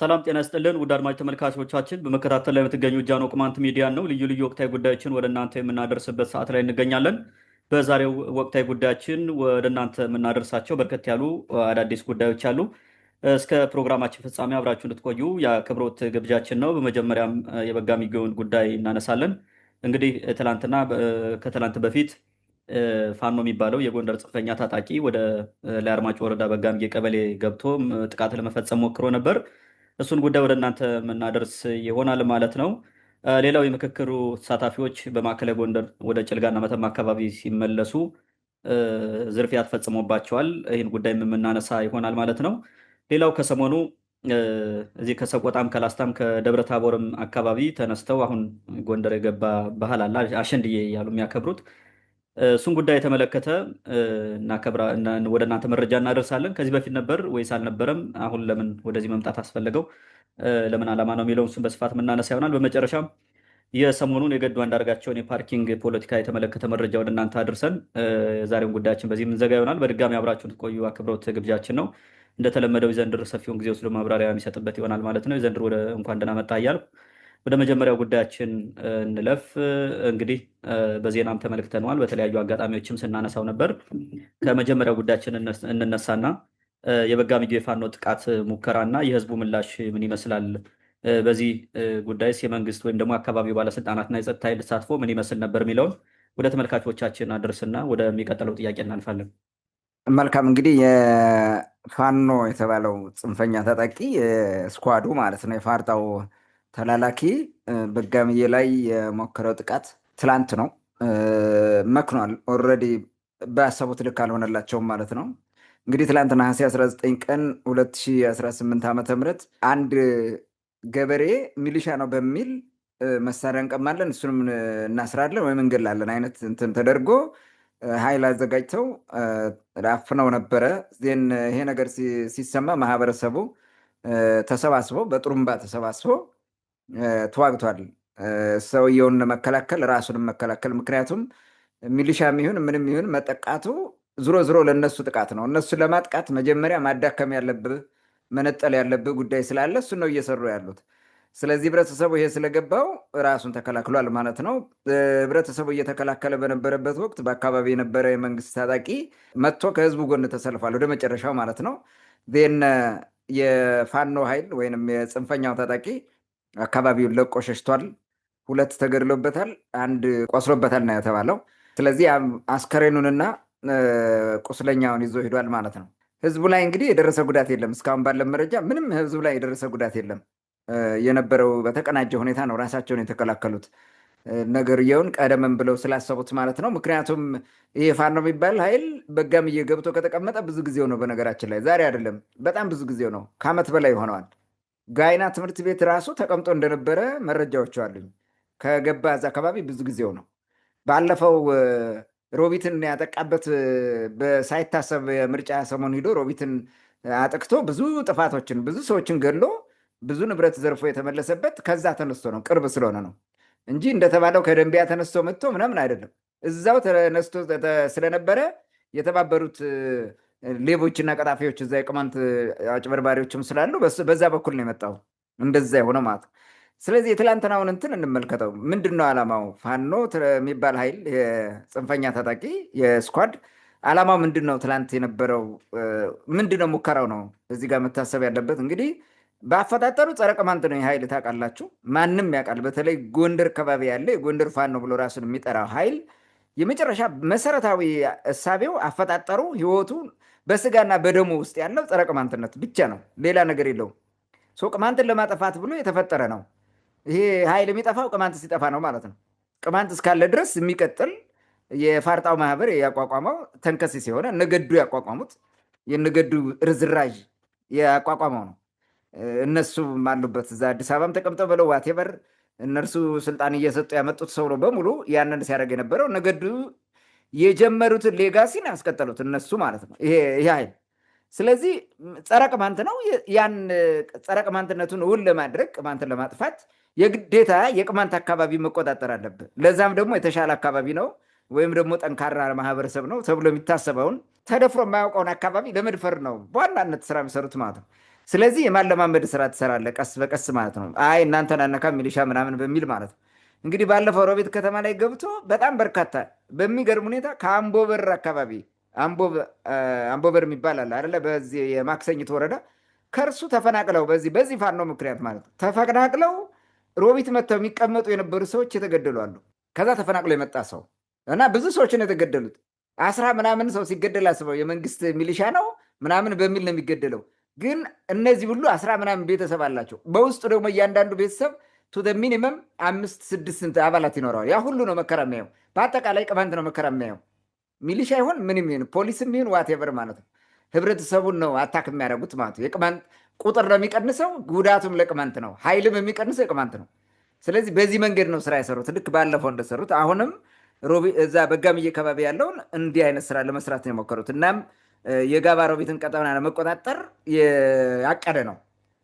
ሰላም ጤና ይስጥልን ውድ አድማጭ ተመልካቾቻችን፣ በመከታተል ላይ የምትገኙ ጃኖ ቅማንት ሚዲያ ነው። ልዩ ልዩ ወቅታዊ ጉዳዮችን ወደ እናንተ የምናደርስበት ሰዓት ላይ እንገኛለን። በዛሬው ወቅታዊ ጉዳያችን ወደ እናንተ የምናደርሳቸው በርከት ያሉ አዳዲስ ጉዳዮች አሉ። እስከ ፕሮግራማችን ፍጻሜ አብራችሁ እንድትቆዩ የአክብሮት ግብዣችን ነው። በመጀመሪያም የበጋ ሚጌውን ጉዳይ እናነሳለን። እንግዲህ ከትላንት በፊት ፋኖ የሚባለው የጎንደር ጽንፈኛ ታጣቂ ወደ ላይ አርማጭሆ ወረዳ በጋምጌ ቀበሌ ገብቶ ጥቃት ለመፈጸም ሞክሮ ነበር። እሱን ጉዳይ ወደ እናንተ የምናደርስ ይሆናል ማለት ነው። ሌላው የምክክሩ ተሳታፊዎች በማዕከላዊ ጎንደር ወደ ጭልጋና መተማ አካባቢ ሲመለሱ ዝርፊያ ተፈጽሞባቸዋል። ይህን ጉዳይ የምናነሳ ይሆናል ማለት ነው። ሌላው ከሰሞኑ እዚህ ከሰቆጣም ከላስታም ከደብረ ታቦርም አካባቢ ተነስተው አሁን ጎንደር የገባ ባህል አለ አሸንድዬ ያሉ የሚያከብሩት እሱን ጉዳይ የተመለከተ ወደ እናንተ መረጃ እናደርሳለን። ከዚህ በፊት ነበር ወይስ አልነበረም? አሁን ለምን ወደዚህ መምጣት አስፈለገው? ለምን ዓላማ ነው የሚለውን እሱን በስፋት የምናነሳ ይሆናል። በመጨረሻም የሰሞኑን የገዱ አንዳርጋቸውን የፓርኪንግ ፖለቲካ የተመለከተ መረጃ ወደ እናንተ አድርሰን የዛሬውን ጉዳያችን በዚህ የምንዘጋ ይሆናል። በድጋሚ አብራችሁን ትቆዩ አክብሮት ግብዣችን ነው። እንደተለመደው የዘንድር ሰፊውን ጊዜ ወስዶ ማብራሪያ የሚሰጥበት ይሆናል ማለት ነው። የዘንድር ወደ እንኳን ደህና መጣ እያልኩ ወደ መጀመሪያው ጉዳያችን እንለፍ። እንግዲህ በዜናም ተመልክተነዋል፣ በተለያዩ አጋጣሚዎችም ስናነሳው ነበር። ከመጀመሪያው ጉዳያችን እንነሳና የበጋ ሚጌ የፋኖ ጥቃት ሙከራና የህዝቡ ምላሽ ምን ይመስላል? በዚህ ጉዳይስ የመንግስት ወይም ደግሞ አካባቢው ባለስልጣናትና የጸጥታ ኃይል ተሳትፎ ምን ይመስል ነበር የሚለውን ወደ ተመልካቾቻችን አድርስና ወደሚቀጥለው ጥያቄ እናልፋለን። መልካም። እንግዲህ የፋኖ የተባለው ጽንፈኛ ታጣቂ ስኳዱ ማለት ነው የፋርጣው ተላላኪ በጋምዬ ላይ የሞከረው ጥቃት ትላንት ነው። መክኗል። ኦልሬዲ ባሰቡት ልክ አልሆነላቸውም ማለት ነው። እንግዲህ ትላንት ነሐሴ 19 ቀን 2018 ዓ.ም አንድ ገበሬ ሚሊሻ ነው በሚል መሳሪያ እንቀማለን እሱንም እናስራለን ወይም እንገላለን አይነት እንትን ተደርጎ ኃይል አዘጋጅተው አፍነው ነበረ። ይሄ ነገር ሲሰማ ማህበረሰቡ ተሰባስበው በጥሩምባ ተሰባስበው ተዋግቷል። ሰውየውን መከላከል ራሱንም መከላከል። ምክንያቱም ሚሊሻ ይሁን ምንም ይሁን መጠቃቱ ዝሮ ለነሱ ጥቃት ነው። እነሱን ለማጥቃት መጀመሪያ ማዳከም ያለብህ መነጠል ያለብህ ጉዳይ ስላለ እሱ ነው እየሰሩ ያሉት። ስለዚህ ህብረተሰቡ ይሄ ስለገባው ራሱን ተከላክሏል ማለት ነው። ህብረተሰቡ እየተከላከለ በነበረበት ወቅት በአካባቢ የነበረ የመንግስት ታጣቂ መጥቶ ከህዝቡ ጎን ተሰልፏል ወደ መጨረሻው ማለት ነው። የፋኖ ኃይል ወይንም የጽንፈኛው ታጣቂ አካባቢውን ለቆ ሸሽቷል። 2 ተገድሎበታል፣ 1 ቆስሎበታል ነው የተባለው። ስለዚህ አስከሬኑንና ቁስለኛውን ይዞ ሄዷል ማለት ነው። ህዝቡ ላይ እንግዲህ የደረሰ ጉዳት የለም። እስካሁን ባለ መረጃ ምንም ህዝቡ ላይ የደረሰ ጉዳት የለም። የነበረው በተቀናጀ ሁኔታ ነው ራሳቸውን የተከላከሉት። ነገርየውን ቀደምም ብለው ስላሰቡት ማለት ነው። ምክንያቱም ይሄ ፋኖ የሚባል ኃይል በጋምዬ ገብቶ ከተቀመጠ ብዙ ጊዜው ነው። በነገራችን ላይ ዛሬ አይደለም፣ በጣም ብዙ ጊዜው ነው። ከዓመት በላይ ሆነዋል። ጋይና ትምህርት ቤት ራሱ ተቀምጦ እንደነበረ መረጃዎቹ አሉኝ። ከገባ እዛ አካባቢ ብዙ ጊዜው ነው። ባለፈው ሮቢትን ያጠቃበት ሳይታሰብ የምርጫ ሰሞን ሂዶ ሮቢትን አጥቅቶ ብዙ ጥፋቶችን ብዙ ሰዎችን ገድሎ ብዙ ንብረት ዘርፎ የተመለሰበት ከዛ ተነስቶ ነው። ቅርብ ስለሆነ ነው እንጂ እንደተባለው ከደንቢያ ተነስቶ መጥቶ ምናምን አይደለም። እዛው ተነስቶ ስለነበረ የተባበሩት ሌቦችና ቀጣፊዎች እዛ የቅማንት አጭበርባሪዎችም ስላሉ በዛ በኩል ነው የመጣው እንደዛ የሆነ ማለት ነው። ስለዚህ የትላንትናውን እንትን እንመልከተው። ምንድን ነው ዓላማው? ፋኖ የሚባል ኃይል የጽንፈኛ ታጣቂ የስኳድ ዓላማው ምንድን ነው? ትላንት የነበረው ምንድን ነው? ሙከራው ነው እዚህ ጋር መታሰብ ያለበት። እንግዲህ በአፈጣጠሩ ጸረ ቅማንት ነው ኃይል ታውቃላችሁ፣ ማንም ያውቃል። በተለይ ጎንደር አካባቢ ያለ የጎንደር ፋኖ ብሎ ራሱን የሚጠራው ኃይል የመጨረሻ መሰረታዊ እሳቤው አፈጣጠሩ ህይወቱ በስጋና በደሙ ውስጥ ያለው ጸረ ቅማንትነት ብቻ ነው፣ ሌላ ነገር የለውም። ቅማንትን ለማጠፋት ብሎ የተፈጠረ ነው። ይሄ ኃይል የሚጠፋው ቅማንት ሲጠፋ ነው ማለት ነው። ቅማንት እስካለ ድረስ የሚቀጥል የፋርጣው ማህበር ያቋቋመው ተንከሲስ የሆነ ነገዱ ያቋቋሙት የነገዱ ርዝራዥ ያቋቋመው ነው። እነሱ አሉበት እዛ አዲስ አበባም ተቀምጠው በለው ዋቴቨር እነርሱ ስልጣን እየሰጡ ያመጡት ሰው ነው በሙሉ ያንን ሲያደርግ የነበረው። ነገዱ የጀመሩትን ሌጋሲን ያስቀጠሉት እነሱ ማለት ነው ይሄ ኃይል። ስለዚህ ጸረ ቅማንት ነው። ያን ጸረ ቅማንትነቱን እውን ለማድረግ ቅማንትን ለማጥፋት የግዴታ የቅማንት አካባቢ መቆጣጠር አለብህ። ለዛም ደግሞ የተሻለ አካባቢ ነው ወይም ደግሞ ጠንካራ ማህበረሰብ ነው ተብሎ የሚታሰበውን ተደፍሮ የማያውቀውን አካባቢ ለመድፈር ነው በዋናነት ስራ የሚሰሩት ማለት ነው። ስለዚህ የማለማመድ ስራ ትሰራለህ ቀስ በቀስ ማለት ነው። አይ እናንተን አነካም ሚሊሻ ምናምን በሚል ማለት ነው። እንግዲህ ባለፈው ሮቢት ከተማ ላይ ገብቶ በጣም በርካታ በሚገርም ሁኔታ ከአምቦበር አካባቢ አምቦበር የሚባል አለ አይደለ? በዚህ የማክሰኝት ወረዳ ከእርሱ ተፈናቅለው በዚህ ፋኖ ምክንያት ማለት ነው ተፈናቅለው ሮቢት መጥተው የሚቀመጡ የነበሩ ሰዎች የተገደሉ አሉ። ከዛ ተፈናቅለው የመጣ ሰው እና ብዙ ሰዎች ነው የተገደሉት። 10 ምናምን ሰው ሲገደል አስበው የመንግስት ሚሊሻ ነው ምናምን በሚል ነው የሚገደለው። ግን እነዚህ ሁሉ 10 ምናምን ቤተሰብ አላቸው። በውስጡ ደግሞ እያንዳንዱ ቤተሰብ ቱ ሚኒመም 5-6 አባላት ይኖረዋል። ያ ሁሉ ነው መከራ የሚያየው። በአጠቃላይ ቅማንት ነው መከራ የሚያየው። ሚሊሻ ይሁን ምንም ይሁን ፖሊስም ይሁን ዋቴቨር ማለት ነው። ህብረተሰቡን ነው አታክ የሚያደርጉት ማለት ነው። የቅማንት ቁጥር ነው የሚቀንሰው፣ ጉዳቱም ለቅማንት ነው። ኃይልም የሚቀንሰው የቅማንት ነው። ስለዚህ በዚህ መንገድ ነው ስራ የሰሩት፣ ልክ ባለፈው እንደሰሩት። አሁንም እዛ በጋምዬ አካባቢ ያለውን እንዲህ አይነት ስራ ለመስራት ነው የሞከሩት። እናም የጋባ ሮቢትን ቀጠና ለመቆጣጠር ያቀደ ነው።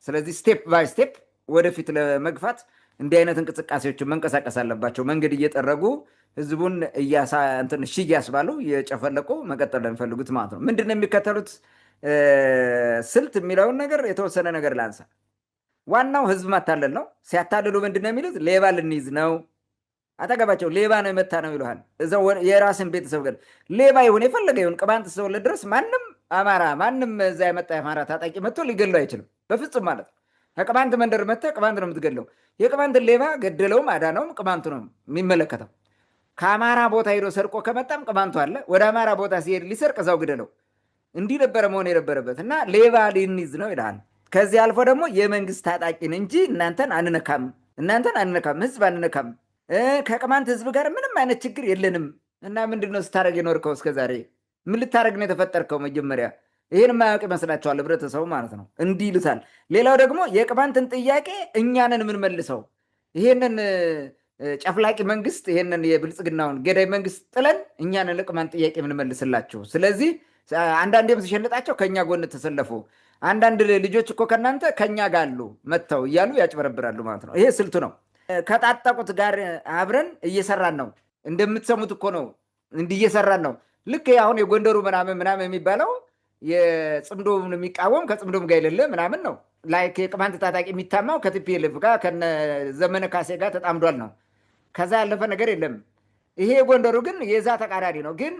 ስለዚህ ስቴፕ ባይ ስቴፕ ወደፊት ለመግፋት እንዲህ አይነት እንቅስቃሴዎችን መንቀሳቀስ አለባቸው። መንገድ እየጠረጉ ህዝቡን እሺ እያስባሉ እየጨፈለቁ መቀጠል ለሚፈልጉት ማለት ነው። ምንድን ነው የሚከተሉት ስልት የሚለውን ነገር የተወሰነ ነገር ላንሳ። ዋናው ህዝብ ማታለል ነው። ሲያታልሉ ምንድን ነው የሚሉት? ሌባ ልንይዝ ነው። አጠገባቸው ሌባ ነው የመታ ነው ይሉሃል። እዛው የራስን ቤተሰብ ገ ሌባ ይሁን የፈለገ ይሁን ቅማንት እስከተወለደ ድረስ ማንም አማራ ማንም እዛ የመጣ የአማራ ታጣቂ መጥቶ ሊገለው አይችልም በፍጹም ማለት ነው። ከቅማንት መንደር መጥተህ ቅማንት ነው የምትገለው። የቅማንትን ሌባ ገደለውም አዳነውም ቅማንቱ ነው የሚመለከተው። ከአማራ ቦታ ሄዶ ሰርቆ ከመጣም ቅማንቱ አለ። ወደ አማራ ቦታ ሲሄድ ሊሰርቅ እዛው ግደለው። እንዲህ ነበረ መሆን የነበረበት እና ሌባ ልንይዝ ነው ይልሃል። ከዚህ አልፎ ደግሞ የመንግስት ታጣቂን እንጂ እናንተን አንነካም፣ ህዝብ አንነካም፣ ከቅማንት ህዝብ ጋር ምንም አይነት ችግር የለንም። እና ምንድነው ስታደርግ የኖርከው እስከዛሬ? ምን ልታደርግ ነው የተፈጠርከው? መጀመሪያ ይህን የማያውቅ ይመስላቸዋል ህብረተሰቡ ማለት ነው። እንዲህ ይሉታል። ሌላው ደግሞ የቅማንትን ጥያቄ እኛንን የምንመልሰው ይሄንን ጨፍላቂ መንግስት ይሄንን የብልጽግናውን ገዳይ መንግስት ጥለን እኛንን ለቅማንት ጥያቄ የምንመልስላችሁ። ስለዚህ አንዳንዴም ሲሸልጣቸው ከኛ ጎን ተሰለፉ፣ አንዳንድ ልጆች እኮ ከእናንተ ከኛ ጋር አሉ መጥተው እያሉ ያጭበረብራሉ ማለት ነው። ይሄ ስልቱ ነው። ከታጠቁት ጋር አብረን እየሰራን ነው። እንደምትሰሙት እኮ ነው፣ እንዲህ እየሰራን ነው። ልክ አሁን የጎንደሩ ምናምን የሚባለው የጽምዶም የሚቃወም ከጽምዶም ጋር የሌለ ምናምን ነው። ላይክ የቅማንት ታጣቂ የሚታማው ከቲፒኤልኤፍ ጋር ከነ ዘመነ ካሴ ጋር ተጣምዷል ነው። ከዛ ያለፈ ነገር የለም። ይሄ የጎንደሩ ግን የዛ ተቃራኒ ነው። ግን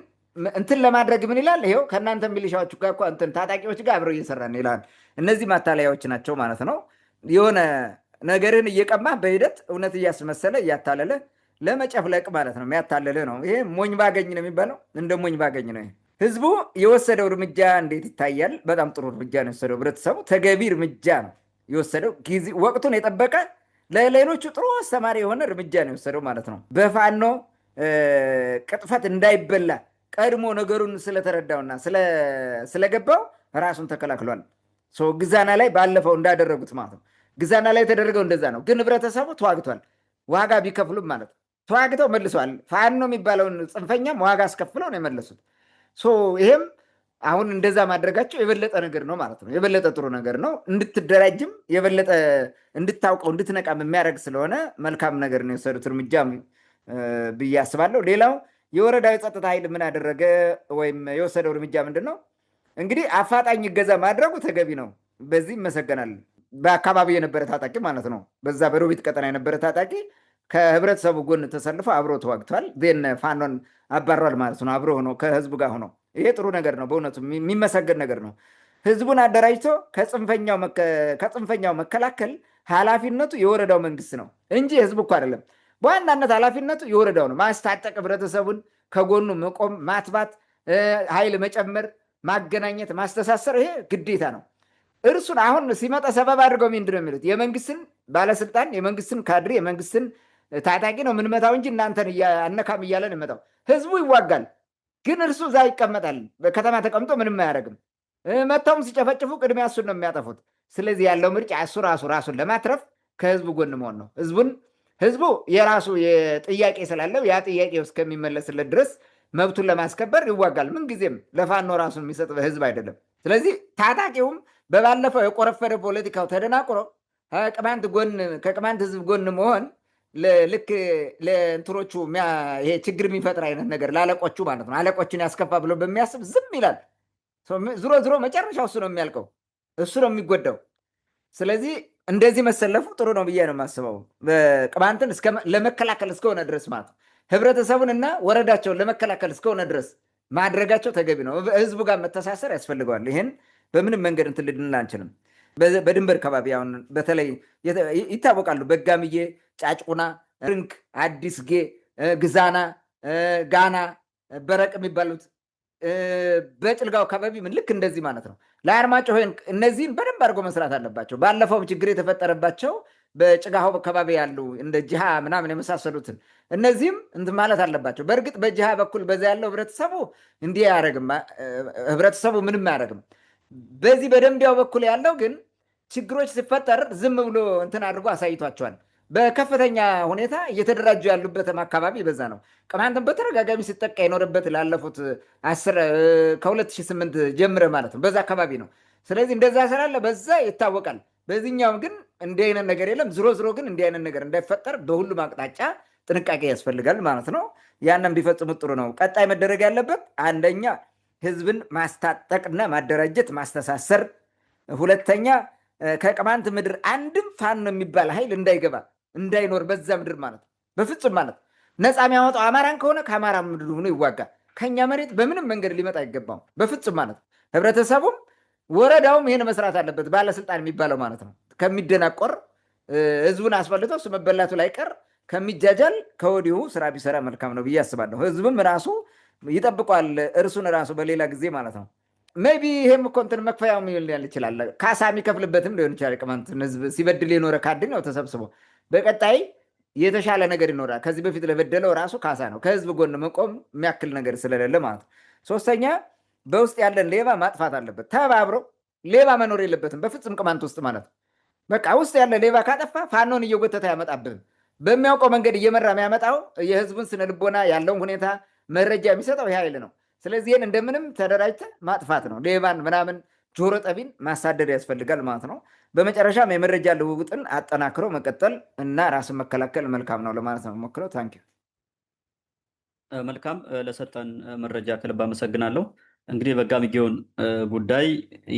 እንትን ለማድረግ ምን ይላል? ይሄው ከእናንተ ሚሊሻዎቹ ጋር እኮ እንትን ታጣቂዎች ጋር አብረው እየሰራን ይላል። እነዚህ ማታለያዎች ናቸው ማለት ነው። የሆነ ነገርን እየቀማህ በሂደት እውነት እያስመሰለ እያታለለ ለመጨፍለቅ ማለት ነው። የሚያታለለ ነው። ይሄ ሞኝ ባገኝ ነው የሚባለው። እንደ ሞኝ ባገኝ ነው። ህዝቡ የወሰደው እርምጃ እንዴት ይታያል? በጣም ጥሩ እርምጃ ነው የወሰደው። ህብረተሰቡ ተገቢ እርምጃ ነው የወሰደው። ወቅቱን የጠበቀ ለሌሎቹ ጥሩ አስተማሪ የሆነ እርምጃ ነው የወሰደው ማለት ነው። በፋኖ ቅጥፈት እንዳይበላ ቀድሞ ነገሩን ስለተረዳውና ስለገባው ራሱን ተከላክሏል። ግዛና ላይ ባለፈው እንዳደረጉት ማለት ነው። ግዛና ላይ የተደረገው እንደዛ ነው። ግን ህብረተሰቡ ተዋግቷል። ዋጋ ቢከፍሉም ማለት ነው ተዋግተው መልሰዋል። ፋኖ የሚባለውን ጽንፈኛም ዋጋ አስከፍለው ነው የመለሱት። ይሄም አሁን እንደዛ ማድረጋቸው የበለጠ ነገር ነው ማለት ነው። የበለጠ ጥሩ ነገር ነው። እንድትደራጅም የበለጠ እንድታውቀው እንድትነቃም የሚያደርግ ስለሆነ መልካም ነገር ነው የወሰዱት እርምጃ ብዬ አስባለሁ። ሌላው የወረዳው የጸጥታ ኃይል ምን ያደረገ ወይም የወሰደው እርምጃ ምንድን ነው? እንግዲህ አፋጣኝ እገዛ ማድረጉ ተገቢ ነው። በዚህ ይመሰገናል። በአካባቢ የነበረ ታጣቂ ማለት ነው። በዛ በሮቢት ቀጠና የነበረ ታጣቂ ከህብረተሰቡ ጎን ተሰልፎ አብሮ ተዋግቷል። ዜን ፋኖን አባሯል ማለት ነው። አብሮ ሆኖ ከህዝቡ ጋር ሆኖ ይሄ ጥሩ ነገር ነው። በእውነቱ የሚመሰገን ነገር ነው። ህዝቡን አደራጅቶ ከጽንፈኛው መከላከል ኃላፊነቱ የወረዳው መንግስት ነው እንጂ ህዝቡ እኮ አይደለም። በዋናነት ኃላፊነቱ የወረዳው ነው። ማስታጠቅ፣ ህብረተሰቡን ከጎኑ መቆም፣ ማትባት፣ ኃይል መጨመር፣ ማገናኘት፣ ማስተሳሰር ይሄ ግዴታ ነው። እርሱን አሁን ሲመጣ ሰበብ አድርገው ምንድን ነው የሚሉት? የመንግስትን ባለስልጣን፣ የመንግስትን ካድሬ፣ የመንግስትን ታጣቂ ነው የምንመታው እንጂ እናንተን አነካም እያለን ይመጣው። ህዝቡ ይዋጋል፣ ግን እርሱ እዛ ይቀመጣል። በከተማ ተቀምጦ ምንም አያደርግም። መታውም ሲጨፈጭፉ ቅድሚያ እሱን ነው የሚያጠፉት። ስለዚህ ያለው ምርጫ እሱ ራሱን ለማትረፍ ከህዝቡ ጎን መሆን ነው። ህዝቡ የራሱ ጥያቄ ስላለው ያ ጥያቄ እስከሚመለስለት ድረስ መብቱን ለማስከበር ይዋጋል። ምንጊዜም ለፋኖ ራሱን የሚሰጥ ህዝብ አይደለም። ስለዚህ ታጣቂውም በባለፈው የቆረፈደ ፖለቲካው ተደናቁሮ ከቅማንት ህዝብ ጎን መሆን ልክ ለእንትኖቹ ይሄ ችግር የሚፈጥር አይነት ነገር ለአለቆቹ ማለት ነው። አለቆችን ያስከፋ ብሎ በሚያስብ ዝም ይላል። ዝሮ መጨረሻው እሱ ነው የሚያልቀው፣ እሱ ነው የሚጎዳው። ስለዚህ እንደዚህ መሰለፉ ጥሩ ነው ብዬ ነው የማስበው። ቅማንትን ለመከላከል እስከሆነ ድረስ ማለት ነው ህብረተሰቡን እና ወረዳቸውን ለመከላከል እስከሆነ ድረስ ማድረጋቸው ተገቢ ነው። ህዝቡ ጋር መተሳሰር ያስፈልገዋል። ይህን በምንም መንገድ እንትን ልንል አንችልም። በድንበር ከባቢ አሁን በተለይ ይታወቃሉ። በጋምዬ፣ ጫጭቁና፣ ርንክ፣ አዲስጌ፣ ግዛና፣ ጋና፣ በረቅ የሚባሉት በጭልጋው አካባቢ ምን ልክ እንደዚህ ማለት ነው። ለአርማጭሆ እነዚህን በደንብ አድርጎ መስራት አለባቸው። ባለፈውም ችግር የተፈጠረባቸው በጭጋሆ አካባቢ ያሉ እንደ ጅሃ ምናምን የመሳሰሉትን እነዚህም እንትን ማለት አለባቸው። በእርግጥ በጅሃ በኩል በዛ ያለው ህብረተሰቡ እንዲህ አያደርግም። ህብረተሰቡ ምንም አያደርግም። በዚህ በደንቢያው በኩል ያለው ግን ችግሮች ሲፈጠር ዝም ብሎ እንትን አድርጎ አሳይቷቸዋል። በከፍተኛ ሁኔታ እየተደራጁ ያሉበትም አካባቢ በዛ ነው። ቅማንትን በተደጋጋሚ ሲጠቃ የኖረበት ላለፉት ከ2008 ጀምረ ማለት ነው በዛ አካባቢ ነው። ስለዚህ እንደዛ ስላለ በዛ ይታወቃል። በዚህኛውም ግን እንዲህ አይነት ነገር የለም። ዝሮ ዝሮ ግን እንዲህ አይነት ነገር እንዳይፈጠር በሁሉም አቅጣጫ ጥንቃቄ ያስፈልጋል ማለት ነው። ያንን ቢፈጽሙት ጥሩ ነው። ቀጣይ መደረግ ያለበት አንደኛ ህዝብን ማስታጠቅና ማደራጀት፣ ማስተሳሰር። ሁለተኛ ከቅማንት ምድር አንድም ፋኖ የሚባል ኃይል እንዳይገባ እንዳይኖር በዛ ምድር ማለት በፍጹም ማለት ነፃ የሚያወጣው አማራን ከሆነ ከአማራ ምድር ሆኖ ይዋጋ። ከኛ መሬት በምንም መንገድ ሊመጣ አይገባም በፍጹም ማለት። ህብረተሰቡም ወረዳውም ይህን መስራት አለበት። ባለስልጣን የሚባለው ማለት ነው ከሚደናቆር ህዝቡን አስፈልቶ እሱ መበላቱ ላይ ቀር ከሚጃጃል ከወዲሁ ስራ ቢሰራ መልካም ነው ብዬ አስባለሁ። ህዝብም ራሱ ይጠብቋል እርሱን ራሱ በሌላ ጊዜ ማለት ነው። ሜይ ቢ ይሄም እኮ እንትን መክፈያው ሊሆን ይችላል፣ ካሳ የሚከፍልበትም ሊሆን ይችላል። ቅማንትን ህዝብ ሲበድል የኖረ ካድን ነው ተሰብስቦ በቀጣይ የተሻለ ነገር ይኖራል። ከዚህ በፊት ለበደለው ራሱ ካሳ ነው። ከህዝብ ጎን መቆም የሚያክል ነገር ስለሌለ ማለት ነው። ሶስተኛ በውስጥ ያለን ሌባ ማጥፋት አለበት። ተባብሮ ሌባ መኖር የለበትም በፍጹም ቅማንት ውስጥ ማለት ነው። በቃ ውስጥ ያለ ሌባ ካጠፋ ፋኖን እየጎተተ ያመጣብህም በሚያውቀው መንገድ እየመራ የሚያመጣው የህዝቡን ስነልቦና ያለውን ሁኔታ መረጃ የሚሰጠው ይህ ኃይል ነው። ስለዚህ ይህን እንደምንም ተደራጅተ ማጥፋት ነው። ሌባን ምናምን ጆሮ ጠቢን ማሳደድ ያስፈልጋል ማለት ነው። በመጨረሻም የመረጃ ልውውጥን አጠናክሮ መቀጠል እና ራስን መከላከል መልካም ነው ለማለት ነው ሞክረው። ታንኪ መልካም ለሰጠን መረጃ ከልብ አመሰግናለሁ። እንግዲህ በጋምጌውን ጉዳይ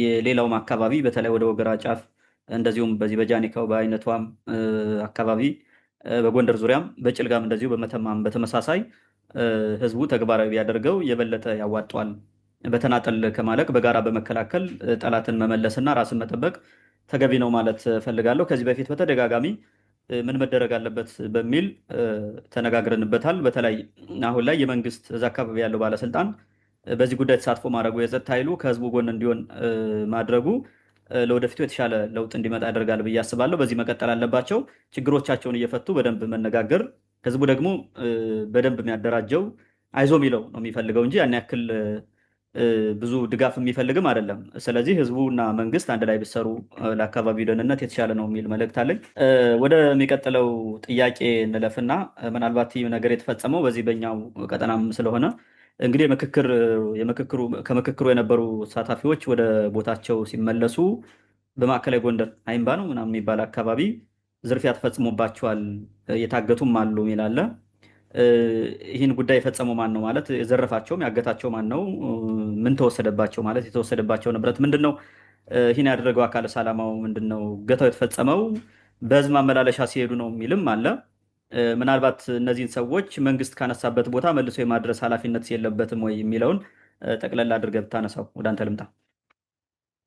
የሌላውም አካባቢ በተለይ ወደ ወገራ ጫፍ እንደዚሁም በዚህ በጃኒካው በአይነቷም አካባቢ በጎንደር ዙሪያም በጭልጋም እንደዚሁ በመተማም በተመሳሳይ ህዝቡ ተግባራዊ ያደርገው የበለጠ ያዋጧል። በተናጠል ከማለቅ በጋራ በመከላከል ጠላትን መመለስና ራስን መጠበቅ ተገቢ ነው ማለት ፈልጋለሁ። ከዚህ በፊት በተደጋጋሚ ምን መደረግ አለበት በሚል ተነጋግረንበታል። በተለይ አሁን ላይ የመንግስት እዛ አካባቢ ያለው ባለስልጣን በዚህ ጉዳይ ተሳትፎ ማድረጉ የጸጥታ ኃይሉ ከህዝቡ ጎን እንዲሆን ማድረጉ ለወደፊቱ የተሻለ ለውጥ እንዲመጣ ያደርጋል ብዬ አስባለሁ። በዚህ መቀጠል አለባቸው። ችግሮቻቸውን እየፈቱ በደንብ መነጋገር፣ ህዝቡ ደግሞ በደንብ የሚያደራጀው አይዞ የሚለው ነው የሚፈልገው እንጂ ያን ያክል ብዙ ድጋፍ የሚፈልግም አይደለም። ስለዚህ ህዝቡና መንግስት አንድ ላይ ቢሰሩ ለአካባቢው ደህንነት የተሻለ ነው የሚል መልእክት አለኝ። ወደሚቀጥለው ጥያቄ እንለፍና ምናልባት ይህ ነገር የተፈጸመው በዚህ በኛው ቀጠናም ስለሆነ እንግዲህ ከምክክሩ የነበሩ ተሳታፊዎች ወደ ቦታቸው ሲመለሱ በማዕከላዊ ጎንደር አይምባ ነው ምናምን የሚባል አካባቢ ዝርፊያ ተፈጽሞባቸዋል፣ የታገቱም አሉ ይላል። ይህን ጉዳይ የፈጸመው ማን ነው ማለት የዘረፋቸውም ያገታቸው ማን ነው? ምን ተወሰደባቸው ማለት የተወሰደባቸው ንብረት ምንድን ነው? ይህን ያደረገው አካልስ ዓላማው ምንድን ነው? እገታው የተፈጸመው በህዝብ ማመላለሻ ሲሄዱ ነው የሚልም አለ። ምናልባት እነዚህን ሰዎች መንግስት ካነሳበት ቦታ መልሶ የማድረስ ኃላፊነት የለበትም ወይ የሚለውን ጠቅለል አድርገህ ብታነሳው። ወደ አንተ ልምጣ።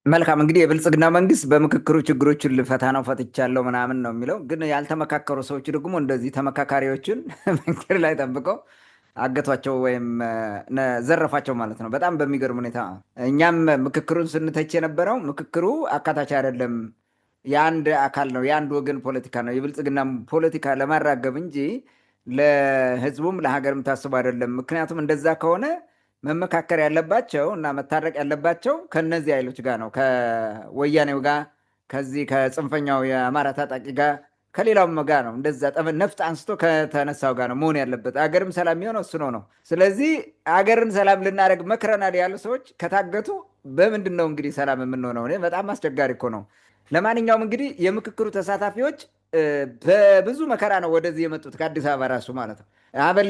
መልካም እንግዲህ የብልጽግና መንግስት በምክክሩ ችግሮችን ልፈታ ነው ፈትቻለሁ ምናምን ነው የሚለው። ግን ያልተመካከሩ ሰዎች ደግሞ እንደዚህ ተመካካሪዎችን መንገድ ላይ ጠብቀው አገቷቸው ወይም ዘረፋቸው ማለት ነው። በጣም በሚገርም ሁኔታ እኛም ምክክሩን ስንተች የነበረው ምክክሩ አካታች አይደለም፣ የአንድ አካል ነው፣ የአንድ ወገን ፖለቲካ ነው፣ የብልጽግና ፖለቲካ ለማራገብ እንጂ ለህዝቡም ለሀገርም ታስቦ አይደለም። ምክንያቱም እንደዛ ከሆነ መመካከር ያለባቸው እና መታረቅ ያለባቸው ከነዚህ ኃይሎች ጋር ነው፣ ከወያኔው ጋር፣ ከዚህ ከጽንፈኛው የአማራ ታጣቂ ጋር፣ ከሌላውም ጋር ነው። እንደዛ ነፍጥ አንስቶ ከተነሳው ጋር ነው መሆን ያለበት። አገርም ሰላም የሚሆነው እሱ ነው። ስለዚህ አገርን ሰላም ልናደርግ መክረናል ያሉ ሰዎች ከታገቱ በምንድን ነው እንግዲህ ሰላም የምንሆነው? በጣም አስቸጋሪ እኮ ነው። ለማንኛውም እንግዲህ የምክክሩ ተሳታፊዎች በብዙ መከራ ነው ወደዚህ የመጡት ከአዲስ አበባ ራሱ ማለት ነው። አበል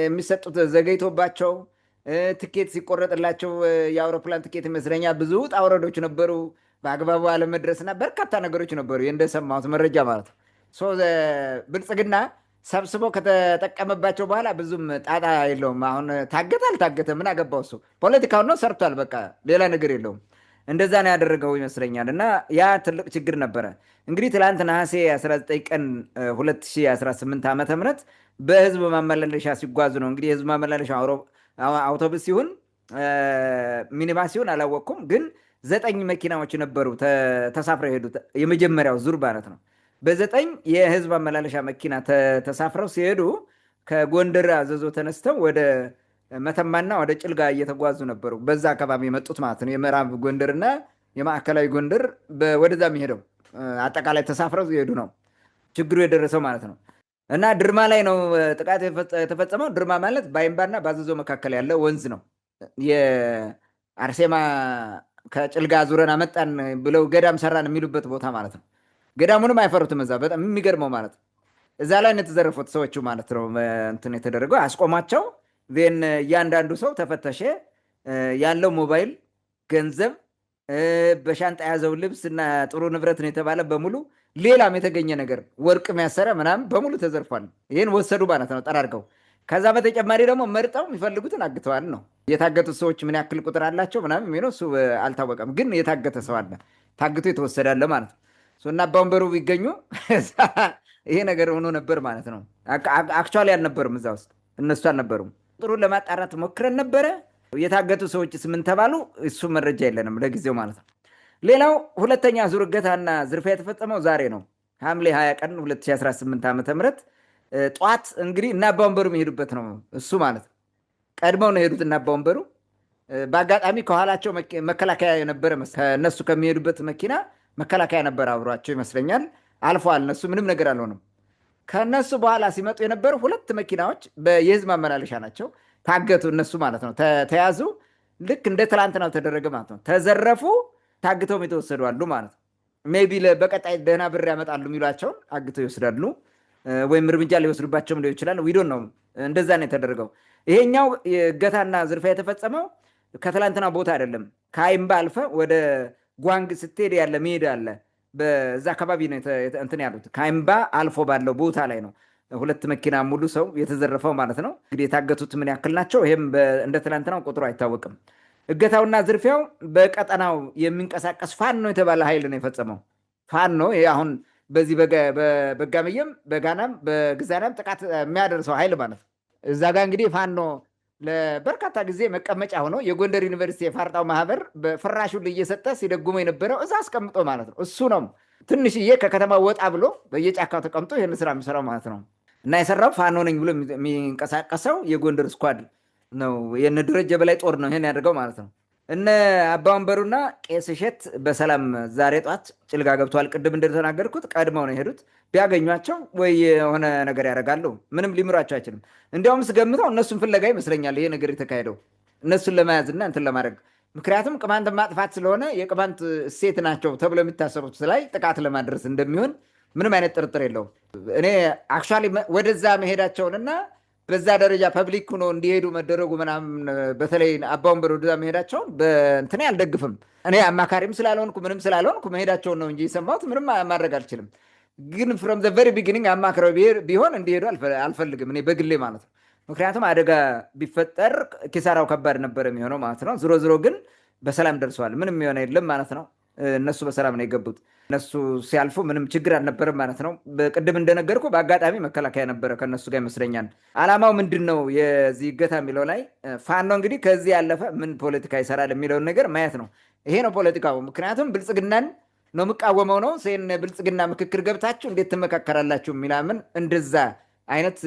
የሚሰጡት ዘገይቶባቸው ትኬት ሲቆረጥላቸው የአውሮፕላን ትኬት ይመስለኛል ብዙ ውጣ ውረዶች ነበሩ። በአግባቡ አለመድረስና በርካታ ነገሮች ነበሩ እንደሰማሁት መረጃ ማለት ነው። ብልጽግና ሰብስቦ ከተጠቀመባቸው በኋላ ብዙም ጣጣ የለውም። አሁን ታገተ አልታገተ ምን አገባው እሱ ፖለቲካውን ነው ሰርቷል። በቃ ሌላ ነገር የለውም። እንደዛ ነው ያደረገው ይመስለኛል። እና ያ ትልቅ ችግር ነበረ። እንግዲህ ትላንት ነሐሴ 19 ቀን 2018 ዓመተ ምህረት በህዝብ ማመላለሻ ሲጓዙ ነው እንግዲህ የህዝብ ማመላለሻ አውቶቡስ ሲሆን ሚኒባስ ሲሆን አላወቅኩም፣ ግን 9 መኪናዎች ነበሩ ተሳፍረው የሄዱት የመጀመሪያው ዙር ማለት ነው። በ9 የህዝብ ማመላለሻ መኪና ተሳፍረው ሲሄዱ ከጎንደር አዘዞ ተነስተው ወደ መተማና ወደ ጭልጋ እየተጓዙ ነበሩ። በዛ አካባቢ የመጡት ማለት ነው። የምዕራብ ጎንደርና የማዕከላዊ ጎንደር ወደዛ የሚሄደው አጠቃላይ ተሳፍረው ሲሄዱ ነው ችግሩ የደረሰው ማለት ነው። እና ድርማ ላይ ነው ጥቃት የተፈጸመው። ድርማ ማለት በአይምባና በአዘዞ መካከል ያለ ወንዝ ነው። የአርሴማ ከጭልጋ ዙረን አመጣን ብለው ገዳም ሰራን የሚሉበት ቦታ ማለት ነው። ገዳሙንም አይፈሩትም። እዛ በጣም የሚገርመው ማለት ነው እዛ ላይ ነው የተዘረፉት ሰዎቹ ማለት ነው። እንትን የተደረገው አስቆማቸው። ዜን እያንዳንዱ ሰው ተፈተሸ። ያለው ሞባይል፣ ገንዘብ፣ በሻንጣ የያዘው ልብስ እና ጥሩ ንብረት ነው የተባለ በሙሉ ሌላም የተገኘ ነገር ወርቅ የሚያሰረ ምናምን በሙሉ ተዘርፏል። ይህን ወሰዱ ማለት ነው ጠራርገው። ከዛ በተጨማሪ ደግሞ መርጠው የሚፈልጉትን አግተዋል ነው። የታገቱት ሰዎች ምን ያክል ቁጥር አላቸው ምናምን የሚለው እሱ አልታወቀም፣ ግን የታገተ ሰው አለ፣ ታግቶ የተወሰዳለ ማለት ነው። እና አባወንበሩ ቢገኙ ይሄ ነገር ሆኖ ነበር ማለት ነው። አክቹዋሊ አልነበሩም እዛ ውስጥ እነሱ አልነበሩም። ቁጥሩን ለማጣራት ሞክረን ነበረ። የታገቱ ሰዎች ምን ተባሉ እሱ መረጃ የለንም ለጊዜው ማለት ነው። ሌላው ሁለተኛ ዙር እገታና ዝርፊያ የተፈጸመው ዛሬ ነው ሐምሌ 20 ቀን 2018 ዓ.ም ጠዋት እንግዲህ እና አባወንበሩ የሚሄዱበት ነው እሱ ማለት ነው። ቀድመው ነው የሄዱት እና አባወንበሩ። በአጋጣሚ ከኋላቸው መከላከያ የነበረ እነሱ ከሚሄዱበት መኪና መከላከያ ነበር አብሯቸው ይመስለኛል። አልፈዋል። እነሱ ምንም ነገር አልሆነም። ከነሱ በኋላ ሲመጡ የነበሩ 2 መኪናዎች የህዝብ ማመላለሻ ናቸው። ታገቱ እነሱ ማለት ነው። ተያዙ። ልክ እንደ ትላንትናው ተደረገ ማለት ነው። ተዘረፉ። ታግተውም የተወሰዱ አሉ ማለት ነው። ሜይ ቢ በቀጣይ ደህና ብር ያመጣሉ የሚሏቸውን አግተው ይወስዳሉ፣ ወይም እርምጃ ሊወስዱባቸውም ሊሆን ይችላል። ዊዶን ነው። እንደዛ ነው የተደረገው። ይሄኛው እገታና ዝርፊያ የተፈጸመው ከትላንትና ቦታ አይደለም። ከአይምባ አልፈ ወደ ጓንግ ስትሄድ ያለ ሜዳ አለ። በዛ አካባቢ ነው እንትን ያሉት። ከአይምባ አልፎ ባለው ቦታ ላይ ነው 2 መኪና ሙሉ ሰው የተዘረፈው ማለት ነው። እንግዲህ የታገቱት ምን ያክል ናቸው? ይሄም እንደ ትላንትናው ቁጥሩ አይታወቅም። እገታውና ዝርፊያው በቀጠናው የሚንቀሳቀስ ፋኖ የተባለ ኃይል ነው የፈጸመው። ፋኖ ይሄ አሁን በዚህ በጋምየም በጋናም በግዛናም ጥቃት የሚያደርሰው ኃይል ማለት ነው። እዛ ጋር እንግዲህ ፋኖ ለበርካታ ጊዜ መቀመጫ ሆኖ የጎንደር ዩኒቨርሲቲ የፋርጣው ማህበር በፍራሹን እየሰጠ ሲደጉመው የነበረው እዛ አስቀምጦ ማለት ነው። እሱ ነው ትንሽዬ ከከተማ ወጣ ብሎ በየጫካው ተቀምጦ ይህን ስራ የሚሰራው ማለት ነው። እና የሰራው ፋኖ ነኝ ብሎ የሚንቀሳቀሰው የጎንደር ስኳድ ነው። የነ ደረጀ በላይ ጦር ነው ይሄን ያደርገው ማለት ነው። እነ አባወንበሩና ቄስ እሸት በሰላም ዛሬ ጧት ጭልጋ ገብተዋል። ቅድም እንደተናገርኩት ቀድመው ነው የሄዱት። ቢያገኟቸው ወይ የሆነ ነገር ያደርጋሉ፣ ምንም ሊምሯቸው አይችልም። እንዲያውም ስገምተው እነሱን ፍለጋ ይመስለኛል ይሄ ነገር የተካሄደው እነሱን ለመያዝና እንትን ለማድረግ። ምክንያቱም ቅማንት ማጥፋት ስለሆነ የቅማንት እሴት ናቸው ተብሎ የሚታሰቡት ላይ ጥቃት ለማድረስ እንደሚሆን ምንም አይነት ጥርጥር የለውም። እኔ አክቹዋሊ ወደዛ መሄዳቸውንና በዛ ደረጃ ፐብሊክ ሆኖ እንዲሄዱ መደረጉ ምናምን በተለይ አባወንበሩ ወደዛ መሄዳቸውን በእንትን አልደግፍም። እኔ አማካሪም ስላልሆንኩ ምንም ስላልሆንኩ መሄዳቸውን ነው እንጂ የሰማሁት ምንም ማድረግ አልችልም። ግን ፍሮም ዘ ቨሪ ቢጊኒንግ አማክረው ቢሆን እንዲሄዱ አልፈልግም እኔ በግሌ ማለት ነው። ምክንያቱም አደጋ ቢፈጠር ኪሳራው ከባድ ነበር የሚሆነው ማለት ነው። ዝሮ ዝሮ ግን በሰላም ደርሰዋል። ምንም የሆነ የለም ማለት ነው። እነሱ በሰላም ነው የገቡት። እነሱ ሲያልፉ ምንም ችግር አልነበረም ማለት ነው። ቅድም እንደነገርኩ በአጋጣሚ መከላከያ ነበረ ከእነሱ ጋር ይመስለኛል። አላማው ምንድን ነው የዚህ እገታ የሚለው ላይ ፋኖ እንግዲህ ከዚህ ያለፈ ምን ፖለቲካ ይሰራል የሚለውን ነገር ማየት ነው። ይሄ ነው ፖለቲካው። ምክንያቱም ብልጽግናን ነው የምቃወመው ነው ሴን ብልጽግና ምክክር ገብታችሁ እንዴት ትመካከራላችሁ የሚላምን እንደዛ አይነት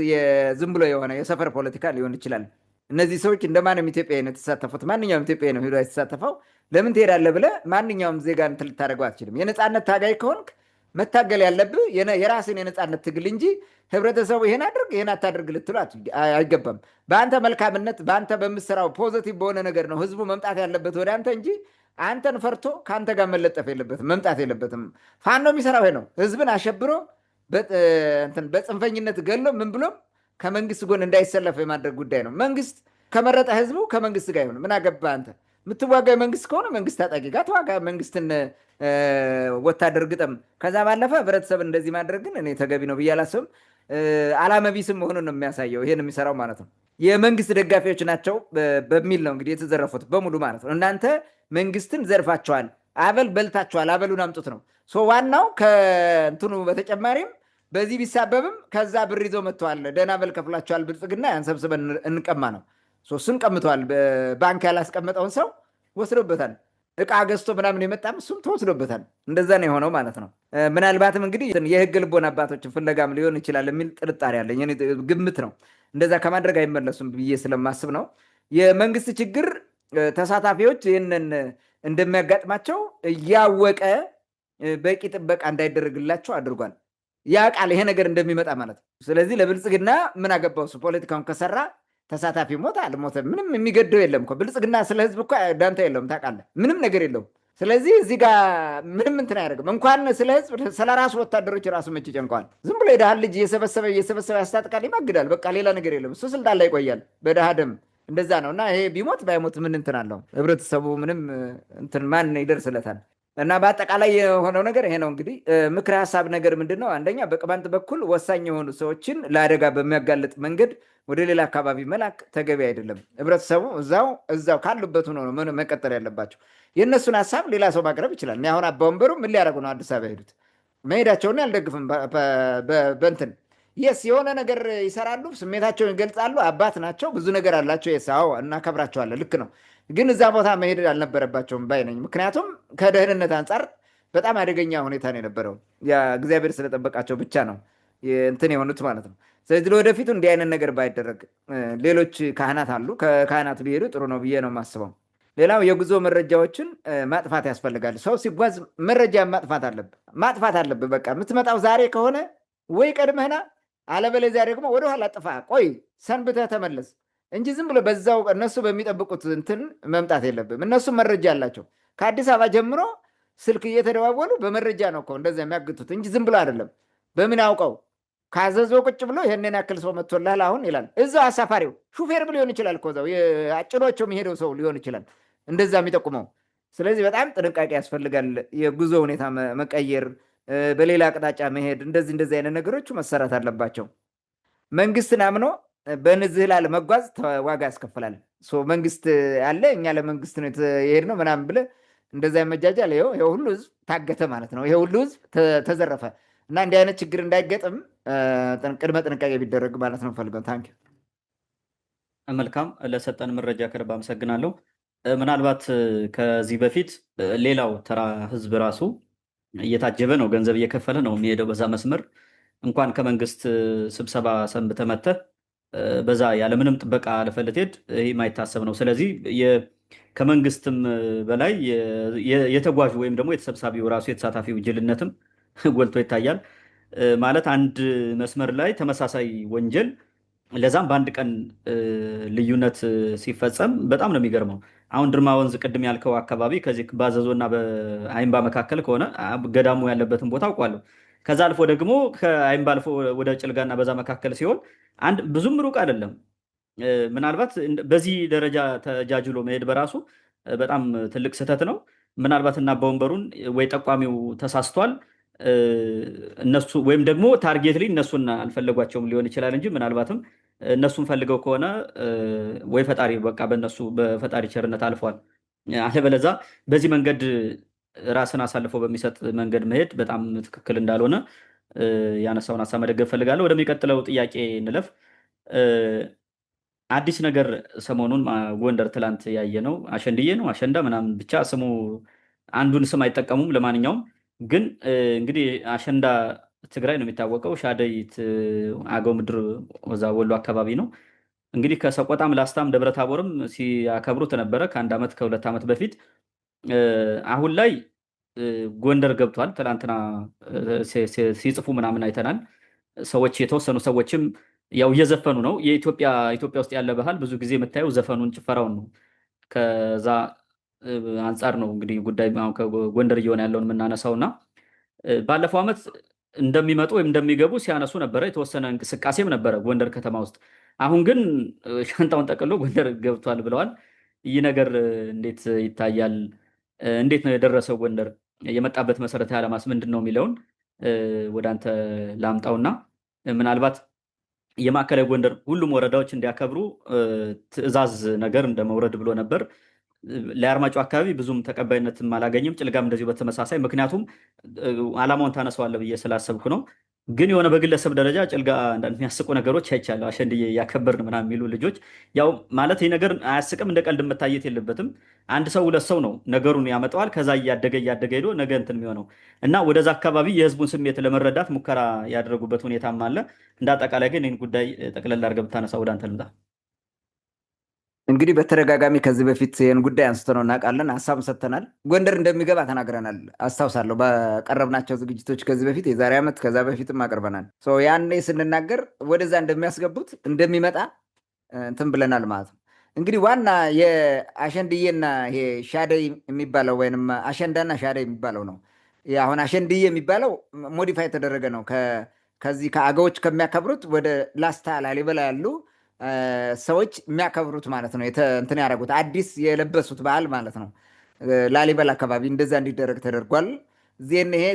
ዝም ብሎ የሆነ የሰፈር ፖለቲካ ሊሆን ይችላል። እነዚህ ሰዎች እንደማንም ኢትዮጵያዊ ነው የተሳተፉት። ማንኛውም ኢትዮጵያዊ ነው ሄዶ የተሳተፈው። ለምን ትሄዳለህ ብለህ ማንኛውም ዜጋ እንትን ልታደርገው አትችልም። የነፃነት ታጋይ ከሆንክ መታገል ያለብህ የራስን የነፃነት ትግል እንጂ ህብረተሰቡ ይሄን አድርግ ይሄን አታድርግ ልትሉ አይገባም። በአንተ መልካምነት በአንተ በምትሰራው ፖዘቲቭ በሆነ ነገር ነው ህዝቡ መምጣት ያለበት ወደ አንተ እንጂ አንተን ፈርቶ ከአንተ ጋር መለጠፍ የለበትም መምጣት የለበትም። ፋኖ የሚሰራው ይሄ ነው። ህዝብን አሸብሮ በጽንፈኝነት ገሎ ምን ብሎም ከመንግስት ጎን እንዳይሰለፍ የማድረግ ጉዳይ ነው። መንግስት ከመረጠ ህዝቡ ከመንግስት ጋር ይሁን ምን አገባ አንተ። የምትዋጋ መንግስት ከሆነ መንግስት ታጣቂ ጋር ተዋጋ፣ መንግስትን ወታደር ግጠም። ከዛ ባለፈ ህብረተሰብን እንደዚህ ማድረግ ግን እኔ ተገቢ ነው ብዬ አላስብም። አላማ ቢስም መሆኑን ነው የሚያሳየው ይሄን የሚሰራው ማለት ነው። የመንግስት ደጋፊዎች ናቸው በሚል ነው እንግዲህ የተዘረፉት በሙሉ ማለት ነው። እናንተ መንግስትን ዘርፋቸዋል፣ አበል በልታቸዋል፣ አበሉን አምጡት ነው ዋናው። ከእንትኑ በተጨማሪም በዚህ ቢሳበብም ከዛ ብር ይዘው መጥተዋል። ደህና በል ከፍላቸዋል ብልጽግና፣ ያን ሰብስበን እንቀማ ነው። እሱን ቀምተዋል። ባንክ ያላስቀመጠውን ሰው ወስዶበታል። እቃ ገዝቶ ምናምን የመጣም እሱም ተወስዶበታል። እንደዛ ነው የሆነው ማለት ነው። ምናልባትም እንግዲህ የህግ ልቦና አባቶችን ፍለጋም ሊሆን ይችላል የሚል ጥርጣሬ አለኝ። ግምት ነው። እንደዛ ከማድረግ አይመለሱም ብዬ ስለማስብ ነው። የመንግስት ችግር ተሳታፊዎች ይህንን እንደሚያጋጥማቸው እያወቀ በቂ ጥበቃ እንዳይደረግላቸው አድርጓል። ያ ቃል ይሄ ነገር እንደሚመጣ ማለት ነው። ስለዚህ ለብልጽግና ምን አገባው? እሱ ፖለቲካውን ከሰራ ተሳታፊ ሞተ አልሞተ ምንም የሚገደው የለም እኮ። ብልጽግና ስለ ህዝብ እኮ ዳንታ የለውም ታውቃለህ፣ ምንም ነገር የለውም። ስለዚህ እዚህ ጋር ምንም እንትን አያደርግም። እንኳን ስለ ህዝብ ስለ ራሱ ወታደሮች ራሱ መች ጨንቀዋል። ዝም ብሎ የድሃ ልጅ እየሰበሰበ ያስታጥቃል፣ ይማግዳል። በቃ ሌላ ነገር የለም። እሱ ስልጣን ላይ ይቆያል በድሃ ደም። እንደዛ ነው። እና ይሄ ቢሞት ባይሞት ምን እንትን አለው? ህብረተሰቡ ምንም እንትን ማን ይደርስለታል? እና በአጠቃላይ የሆነው ነገር ይሄ ነው። እንግዲህ ምክረ ሀሳብ ነገር ምንድን ነው? አንደኛ በቅማንት በኩል ወሳኝ የሆኑ ሰዎችን ለአደጋ በሚያጋልጥ መንገድ ወደ ሌላ አካባቢ መላክ ተገቢ አይደለም። ህብረተሰቡ እዛው ካሉበት ሆኖ ነው መቀጠል ያለባቸው። የእነሱን ሀሳብ ሌላ ሰው ማቅረብ ይችላል። እኔ አሁን አባ ወንበሩ ምን ሊያደርጉ ነው አዲስ አበባ ሄዱት? መሄዳቸውን አልደግፍም። በንትን የስ የሆነ ነገር ይሰራሉ፣ ስሜታቸውን ይገልጻሉ። አባት ናቸው፣ ብዙ ነገር አላቸው። የስ አዎ እናከብራቸዋለን፣ ልክ ነው። ግን እዛ ቦታ መሄድ አልነበረባቸውም ባይ ነኝ። ምክንያቱም ከደህንነት አንጻር በጣም አደገኛ ሁኔታ ነው የነበረው። እግዚአብሔር ስለጠበቃቸው ብቻ ነው እንትን የሆኑት ማለት ነው። ስለዚህ ለወደፊቱ እንዲህ አይነት ነገር ባይደረግ፣ ሌሎች ካህናት አሉ፣ ከካህናት ቢሄዱ ጥሩ ነው ብዬ ነው የማስበው። ሌላው የጉዞ መረጃዎችን ማጥፋት ያስፈልጋል። ሰው ሲጓዝ መረጃ ማጥፋት አለብህ። በቃ የምትመጣው ዛሬ ከሆነ ወይ ቀድመህና፣ አለበለዚያ ደግሞ ወደኋላ ጥፋ፣ ቆይ ሰንብተህ ተመለስ እንጂ ዝም ብሎ በዛው እነሱ በሚጠብቁት እንትን መምጣት የለብም። እነሱ መረጃ አላቸው። ከአዲስ አበባ ጀምሮ ስልክ እየተደዋወሉ በመረጃ ነው እኮ እንደዚያ የሚያግቱት እንጂ ዝም ብሎ አይደለም። በምን አውቀው ካዘዞ ቁጭ ብሎ ይህንን ያክል ሰው መጥቶልሃል አሁን ይላል። እዛው አሳፋሪው ሹፌር ሊሆን ይችላል እኮ እዛው አጭኗቸው የሚሄደው ሰው ሊሆን ይችላል እንደዛ የሚጠቁመው። ስለዚህ በጣም ጥንቃቄ ያስፈልጋል። የጉዞ ሁኔታ መቀየር፣ በሌላ አቅጣጫ መሄድ፣ እንደዚህ አይነት ነገሮች መሰራት አለባቸው። መንግስትን አምኖ በንዝህላል መጓዝ ዋጋ ያስከፍላል። መንግስት አለ፣ እኛ ለመንግስት ነው የሄድነው ምናምን ብለህ እንደዛ መጃጃል፣ ይኸው ሁሉ ህዝብ ታገተ ማለት ነው። ይሄ ሁሉ ህዝብ ተዘረፈ። እና እንዲህ አይነት ችግር እንዳይገጥም ቅድመ ጥንቃቄ ቢደረግ ማለት ነው ፈልገው። ታንክ መልካም፣ ለሰጠን መረጃ ከልብ አመሰግናለሁ። ምናልባት ከዚህ በፊት ሌላው ተራ ህዝብ ራሱ እየታጀበ ነው፣ ገንዘብ እየከፈለ ነው የሚሄደው በዛ መስመር። እንኳን ከመንግስት ስብሰባ ሰንብተህ መተህ በዛ ያለምንም ጥበቃ ለፈልትሄድ ይህ የማይታሰብ ነው። ስለዚህ ከመንግስትም በላይ የተጓዡ ወይም ደግሞ የተሰብሳቢው ራሱ የተሳታፊው ጅልነትም ጎልቶ ይታያል። ማለት አንድ መስመር ላይ ተመሳሳይ ወንጀል ለዛም በአንድ ቀን ልዩነት ሲፈጸም በጣም ነው የሚገርመው። አሁን ድርማ ወንዝ ቅድም ያልከው አካባቢ ከዚህ በአዘዞ እና በአይምባ መካከል ከሆነ ገዳሙ ያለበትን ቦታ አውቋለሁ። ከዛ አልፎ ደግሞ ከአይምባ አልፎ ወደ ጭልጋና በዛ መካከል ሲሆን ብዙም ሩቅ አይደለም። ምናልባት በዚህ ደረጃ ተጃጅሎ መሄድ በራሱ በጣም ትልቅ ስህተት ነው። ምናልባት እና በወንበሩን ወይ ጠቋሚው ተሳስቷል እነሱ ወይም ደግሞ ታርጌት ላይ እነሱን አልፈለጓቸውም ሊሆን ይችላል እንጂ ምናልባትም እነሱን ፈልገው ከሆነ ወይ ፈጣሪ በቃ በእነሱ በፈጣሪ ቸርነት አልፏል። አለበለዛ በዚህ መንገድ ራስን አሳልፎ በሚሰጥ መንገድ መሄድ በጣም ትክክል እንዳልሆነ ያነሳውን ሀሳብ መደገፍ ፈልጋለሁ። ወደሚቀጥለው ጥያቄ እንለፍ። አዲስ ነገር ሰሞኑን ጎንደር ትላንት ያየ ነው። አሸንድዬ ነው አሸንዳ ምናምን ብቻ ስሙ አንዱን ስም አይጠቀሙም። ለማንኛውም ግን እንግዲህ አሸንዳ ትግራይ ነው የሚታወቀው። ሻደይት አገው ምድር ወዛ ወሎ አካባቢ ነው። እንግዲህ ከሰቆጣም ላስታም ደብረ ታቦርም ሲያከብሩት ነበረ ከአንድ ዓመት ከሁለት ዓመት በፊት። አሁን ላይ ጎንደር ገብቷል። ትላንትና ሲጽፉ ምናምን አይተናል። ሰዎች የተወሰኑ ሰዎችም ያው እየዘፈኑ ነው። ኢትዮጵያ ውስጥ ያለ ባህል ብዙ ጊዜ የምታየው ዘፈኑን ጭፈራውን ነው። ከዛ አንጻር ነው እንግዲህ ጉዳይ ጎንደር እየሆነ ያለውን የምናነሳው እና ባለፈው ዓመት እንደሚመጡ ወይም እንደሚገቡ ሲያነሱ ነበረ። የተወሰነ እንቅስቃሴም ነበረ ጎንደር ከተማ ውስጥ። አሁን ግን ሻንጣውን ጠቅሎ ጎንደር ገብቷል ብለዋል። ይህ ነገር እንዴት ይታያል? እንዴት ነው የደረሰው ጎንደር? የመጣበት መሰረታዊ ዓላማስ ምንድን ነው የሚለውን ወደ አንተ ላምጣውና ምናልባት የማዕከላዊ ጎንደር ሁሉም ወረዳዎች እንዲያከብሩ ትዕዛዝ ነገር እንደመውረድ ብሎ ነበር። ለአርማጭሆ አካባቢ ብዙም ተቀባይነትም አላገኝም። ጭልጋም እንደዚሁ በተመሳሳይ ምክንያቱም ዓላማውን ታነሳዋለህ ብዬ ስላሰብኩ ነው። ግን የሆነ በግለሰብ ደረጃ ጭልጋ አንዳንድ የሚያስቁ ነገሮች አይቻለሁ። አሸንድዬ እያከበርን ምናምን የሚሉ ልጆች ያው ማለት ይህ ነገር አያስቅም፣ እንደ ቀልድ መታየት የለበትም። አንድ ሰው ሁለት ሰው ነው ነገሩን ያመጣዋል። ከዛ እያደገ ሄዶ ነገ እንትን የሚሆነው እና ወደዛ አካባቢ የህዝቡን ስሜት ለመረዳት ሙከራ ያደረጉበት ሁኔታም አለ። እንደ አጠቃላይ ግን ይህን ጉዳይ ጠቅለል አድርገህ ብታነሳ ወደ አንተ ልምጣ። እንግዲህ በተደጋጋሚ ከዚህ በፊት ይህን ጉዳይ አንስተነው እናውቃለን፣ ሀሳብ ሰጥተናል። ጎንደር እንደሚገባ ተናግረናል። አስታውሳለሁ በቀረብናቸው ዝግጅቶች ከዚህ በፊት የዛሬ ዓመት ከዛ በፊትም አቅርበናል። ያኔ ስንናገር ወደዛ እንደሚያስገቡት እንደሚመጣ እንትን ብለናል ማለት ነው። እንግዲህ ዋና የአሸንድዬና ይሄ ሻደይ የሚባለው ወይም አሸንዳና ሻደይ የሚባለው ነው። አሁን አሸንድዬ የሚባለው ሞዲፋይ የተደረገ ነው። ከዚህ ከአገዎች ከሚያከብሩት ወደ ላስታ ላሊበላ ያሉ ሰዎች የሚያከብሩት ማለት ነው። እንትን ያደረጉት አዲስ የለበሱት በዓል ማለት ነው። ላሊበላ አካባቢ እንደዛ እንዲደረግ ተደርጓል። ዜን ይሄ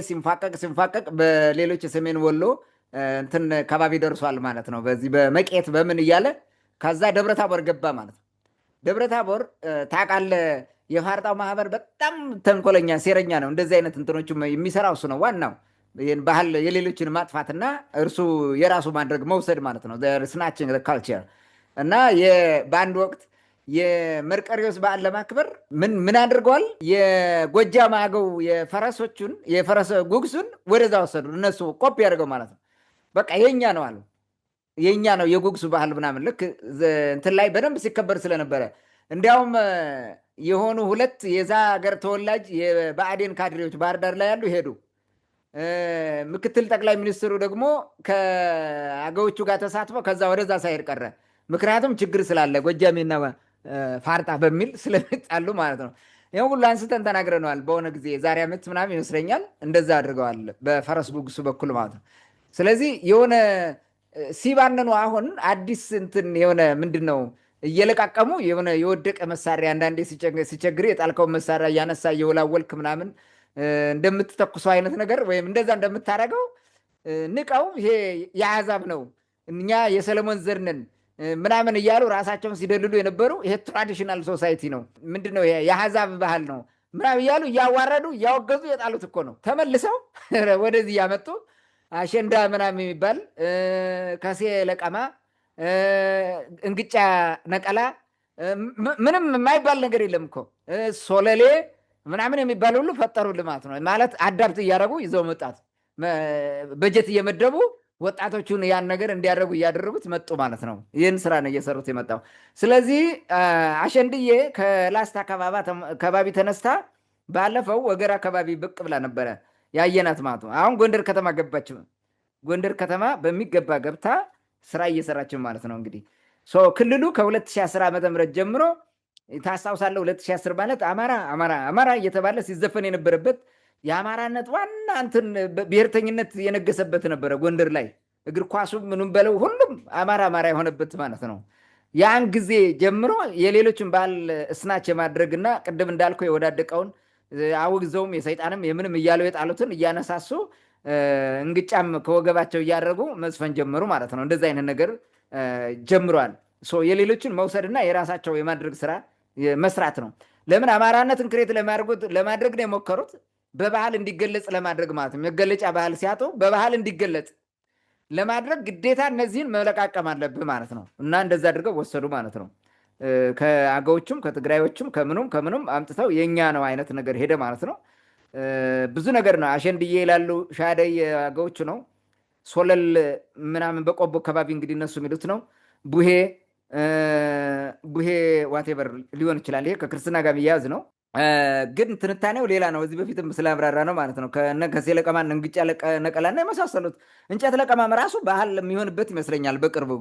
ሲንፋቀቅ በሌሎች የሰሜን ወሎ እንትን ከባቢ ደርሷል ማለት ነው። በዚህ በመቄት በምን እያለ ከዛ ደብረታቦር ገባ ማለት ነው። ደብረታቦር ታውቃለህ፣ የፋርጣው ማህበር በጣም ተንኮለኛ ሴረኛ ነው። እንደዚህ አይነት እንትኖች የሚሰራው እሱ ነው ዋናው። ይህን ባህል የሌሎችን ማጥፋትና እርሱ የራሱ ማድረግ መውሰድ ማለት ነው። ስናችንግ ካልቸር እና በአንድ ወቅት የመርቀሪዎስ በዓል ለማክበር ምን አድርገዋል? የጎጃም አገው የፈረስ ጉግሱን ወደዛ ወሰዱ። እነሱ ኮፒ ያደርገው ማለት ነው። በቃ የኛ ነው አሉ። የኛ ነው የጉግሱ ባህል ምናምን ልክ እንትን ላይ በደንብ ሲከበር ስለነበረ እንዲያውም የሆኑ ሁለት የዛ ሀገር ተወላጅ የብአዴን ካድሬዎች ባህር ዳር ላይ ያሉ ሄዱ። ምክትል ጠቅላይ ሚኒስትሩ ደግሞ ከአገዎቹ ጋር ተሳትፈው ከዛ ወደዛ ሳይሄድ ቀረ። ምክንያቱም ችግር ስላለ ጎጃሜና ፋርጣ በሚል ስለሚጣሉ ማለት ነው። ይህ ሁሉ አንስተን ተናግረነዋል። በሆነ ጊዜ ዛሬ ዓመት ምናምን ይመስለኛል እንደዛ አድርገዋል በፈረስ ጉግሱ በኩል ማለት ነው። ስለዚህ የሆነ ሲባንኑ አሁን አዲስ እንትን የሆነ ምንድን ነው እየለቃቀሙ የሆነ የወደቀ መሳሪያ አንዳንዴ ሲቸግር የጣልከውን መሳሪያ እያነሳ እየወላወልክ ምናምን እንደምትተኩሰው አይነት ነገር ወይም እንደዛ እንደምታደርገው ንቀው ይሄ የአሕዛብ ነው እኛ የሰለሞን ዘር ነን ምናምን እያሉ ራሳቸውን ሲደልሉ የነበሩ ይሄ ትራዲሽናል ሶሳይቲ ነው፣ ምንድነው የአሕዛብ ባህል ነው ምናምን እያሉ እያዋረዱ እያወገዙ የጣሉት እኮ ነው። ተመልሰው ወደዚህ እያመጡ አሸንዳ ምናምን የሚባል ከሴ ለቀማ፣ እንግጫ ነቀላ፣ ምንም የማይባል ነገር የለም እኮ ሶለሌ ምናምን የሚባል ሁሉ ፈጠሩ ልማት ነው ማለት አዳፕት እያደረጉ ይዘው መጣት በጀት እየመደቡ ወጣቶቹን ያን ነገር እንዲያደርጉ እያደረጉት መጡ ማለት ነው። ይህን ስራ ነው እየሰሩት የመጣው። ስለዚህ አሸንድዬ ከላስታ አካባቢ ተነስታ ባለፈው ወገራ አካባቢ ብቅ ብላ ነበረ ያየናት ማለት ነው። አሁን ጎንደር ከተማ ገባች። ጎንደር ከተማ በሚገባ ገብታ ስራ እየሰራች ማለት ነው። እንግዲህ ክልሉ ከ2010 ዓ.ም ጀምሮ ታስታውሳለህ፣ 2010 ማለት አማራ እየተባለ ሲዘፈን የነበረበት የአማራነት ዋና እንትን ብሔርተኝነት የነገሰበት ነበረ። ጎንደር ላይ እግር ኳሱ ምንም በለው ሁሉም አማራ የሆነበት ማለት ነው። ያን ጊዜ ጀምሮ የሌሎችን ባህል እስናች የማድረግና ቅድም እንዳልከው የወዳደቀውን አውግዘውም የሰይጣንም የምንም እያለው የጣሉትን እያነሳሱ እንግጫም ከወገባቸው እያደረጉ መዝፈን ጀመሩ ማለት ነው። እንደዚህ አይነት ነገር ጀምሯል። የሌሎችን መውሰድና የራሳቸው የማድረግ ስራ መስራት ነው። ለምን አማራነትን ክሬት ለማድረግ ነው የሞከሩት? በባህል እንዲገለጽ ለማድረግ ማለት ነው። መገለጫ ባህል ሲያጡ በባህል እንዲገለጽ ለማድረግ ግዴታ እነዚህን መለቃቀም አለብህ ማለት ነው። እና እንደዛ አድርገው ወሰዱ ማለት ነው። ከአገዎቹም ከትግራዮቹም ከምኑም አምጥተው የኛ ነው አይነት ነገር ሄደ ማለት ነው። ብዙ ነገር ነው። አሸንድዬ ይላሉ፣ ሻደይ አገዎቹ ነው። ሶለል ምናምን በቆቦ አካባቢ እንግዲህ እነሱ የሚሉት ነው። ቡሄ ዋቴቨር ሊሆን ይችላል። ይሄ ከክርስትና ጋር የሚያያዝ ነው። ግን ትንታኔው ሌላ ነው። እዚህ በፊትም ስላብራራ ነው ማለት ነው። ከሴ ለቀማ፣ እንግጫ ነቀላና የመሳሰሉት እንጨት ለቀማም ራሱ ባህል የሚሆንበት ይመስለኛል። በቅርቡ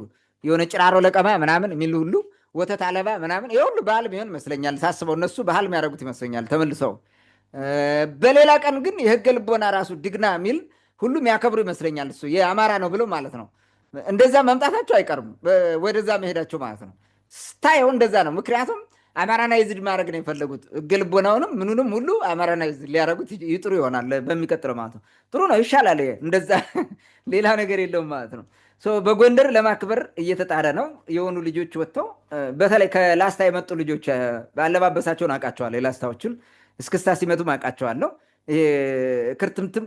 የሆነ ጭራሮ ለቀማ ምናምን የሚል ሁሉ ወተት አለባ ምናምን ይሄ ሁሉ ባህል የሚሆን ይመስለኛል። ሳስበው እነሱ ባህል የሚያደርጉት ይመስለኛል ተመልሰው። በሌላ ቀን ግን የህገ ልቦና ራሱ ድግና የሚል ሁሉ የሚያከብሩ ይመስለኛል። እሱ የአማራ ነው ብሎ ማለት ነው። እንደዛ መምጣታቸው አይቀርም፣ ወደዛ መሄዳቸው ማለት ነው። ስታየው እንደዛ ነው። ምክንያቱም አማራናይዝድ ማድረግ ነው የፈለጉት። ገልቦናውንም ምኑንም ሁሉ አማራናይዝድ ሊያደርጉት ይጥሩ ይሆናል በሚቀጥለው ማለት ነው። ጥሩ ነው፣ ይሻላል። እንደዛ ሌላ ነገር የለውም ማለት ነው። በጎንደር ለማክበር እየተጣረ ነው። የሆኑ ልጆች ወጥተው በተለይ ከላስታ የመጡ ልጆች አለባበሳቸውን አውቃቸዋለሁ። የላስታዎቹን እስክስታ ሲመቱም አውቃቸዋለሁ።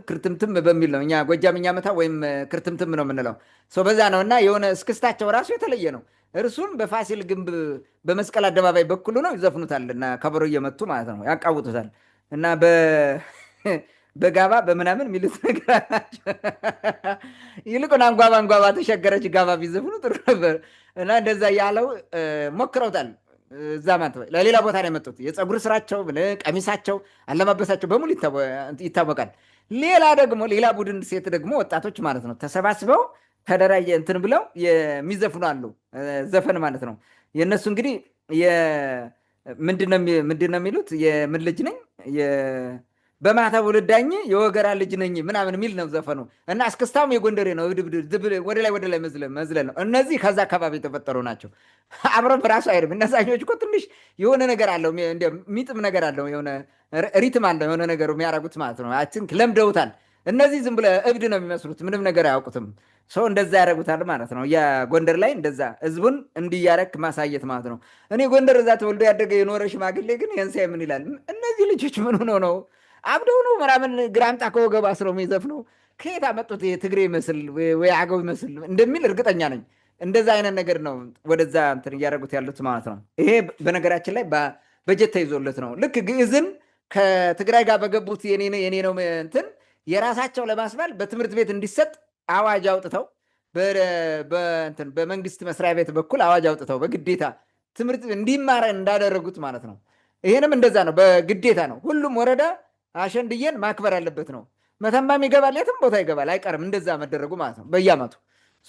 ክርትምትም በሚል ነው እኛ ጎጃምኛ መታ ወይም ክርትምትም ነው የምንለው። በዛ ነው እና የሆነ እስክስታቸው ራሱ የተለየ ነው። እርሱም በፋሲል ግንብ በመስቀል አደባባይ በኩል ነው ይዘፍኑታል እና ከበሮ እየመቱ ማለት ነው ያቃውጡታል። እና በጋባ በምናምን የሚሉት ነገር አላቸው። ይልቁን አንጓባ ተሸገረች ጋባ ቢዘፍኑ ጥሩ ነበር። እና እንደዛ ያለው ሞክረውታል። እዛ ማለት ለሌላ ቦታ ነው የመጡት። የፀጉር ስራቸው፣ ቀሚሳቸው፣ አለማበሳቸው በሙሉ ይታወቃል። ሌላ ደግሞ ሌላ ቡድን ሴት ደግሞ ወጣቶች ማለት ነው ተሰባስበው ተደራየ እንትን ብለው የሚዘፍኑ አሉ። ዘፈን ማለት ነው የእነሱ እንግዲህ ምንድን ነው የሚሉት? የምን ልጅ ነኝ በማተብ ውልዳኝ የወገራ ልጅ ነኝ ምናምን የሚል ነው ዘፈኑ። እና እስክስታውም የጎንደሬ ነው። ወደ ላይ መዝለል ነው። እነዚህ ከዛ አካባቢ የተፈጠሩ ናቸው። አብረን በራሱ አይደለም። እነዛኞች እኮ ትንሽ የሆነ ነገር አለው፣ ሚጥም ነገር አለው፣ የሆነ ሪትም አለው፣ የሆነ ነገሩ የሚያደርጉት ማለት ነው። አችን ለምደውታል። እነዚህ ዝም ብለህ እብድ ነው የሚመስሉት፣ ምንም ነገር አያውቁትም። ሰው እንደዛ ያደርጉታል ማለት ነው። ጎንደር ላይ እንደዛ ህዝቡን እንዲያረክ ማሳየት ማለት ነው። እኔ ጎንደር እዛ ተወልዶ ያደገ የኖረ ሽማግሌ ግን የንሳይ ምን ይላል? እነዚህ ልጆች ምን ሆነው ነው አብደው ነው ምናምን ግራምጣ ከወገብ አስረው የሚዘፍነው? ከየት አመጡት? የትግሬ ይመስል ወይ አገው ይመስል እንደሚል እርግጠኛ ነኝ። እንደዛ አይነት ነገር ነው ወደዛ እንትን እያደረጉት ያሉት ማለት ነው። ይሄ በነገራችን ላይ በጀት ተይዞለት ነው። ልክ ግዕዝን ከትግራይ ጋር በገቡት የኔ ነው እንትን የራሳቸው ለማስባል በትምህርት ቤት እንዲሰጥ አዋጅ አውጥተው በመንግስት መስሪያ ቤት በኩል አዋጅ አውጥተው በግዴታ ትምህርት እንዲማረ እንዳደረጉት ማለት ነው። ይሄንም እንደዛ ነው፣ በግዴታ ነው። ሁሉም ወረዳ አሸንድዬን ማክበር አለበት ነው። መተማም ይገባል፣ የትም ቦታ ይገባል፣ አይቀርም እንደዛ መደረጉ ማለት ነው በየአመቱ።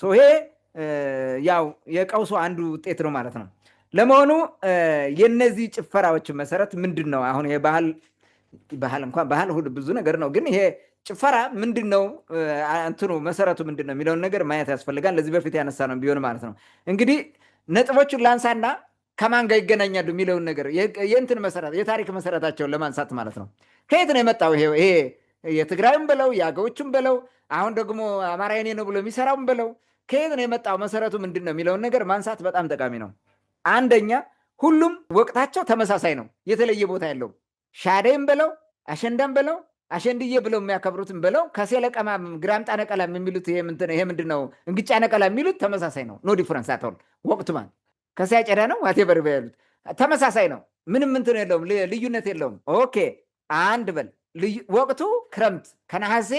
ይሄ ያው የቀውሱ አንዱ ውጤት ነው ማለት ነው። ለመሆኑ የነዚህ ጭፈራዎች መሰረት ምንድን ነው? አሁን ባህል እንኳን ባህል ብዙ ነገር ነው፣ ግን ይሄ ጭፈራ ምንድን ነው? እንትኑ መሰረቱ ምንድን ነው የሚለውን ነገር ማየት ያስፈልጋል። ለዚህ በፊት ያነሳ ነው ቢሆን ማለት ነው። እንግዲህ ነጥቦቹን ላንሳና ከማን ጋር ይገናኛሉ የሚለውን ነገር የእንትን መሰረት የታሪክ መሰረታቸውን ለማንሳት ማለት ነው። ከየት ነው የመጣው ይሄ የትግራይም በለው የአገዎችም በለው አሁን ደግሞ አማራ የኔ ነው ብሎ የሚሰራውም በለው ከየት ነው የመጣው መሰረቱ ምንድን ነው የሚለውን ነገር ማንሳት በጣም ጠቃሚ ነው። አንደኛ ሁሉም ወቅታቸው ተመሳሳይ ነው፣ የተለየ ቦታ የለውም። ሻደይም በለው አሸንዳም በለው አሸንድዬ ብለው የሚያከብሩትም በለው ከሴለቀማ ግራምጣ ነቀላ የሚሉት ይሄ ምንድን ነው እንግጫ ነቀላ የሚሉት ተመሳሳይ ነው። ኖ ዲፍረንስ አትሆን ወቅቱ ማለት ከዚያ ጨዳ ነው ዋቴቨር ያሉት ተመሳሳይ ነው። ምንም እንትን የለውም፣ ልዩነት የለውም። ኦኬ አንድ በል ወቅቱ ክረምት ከነሐሴ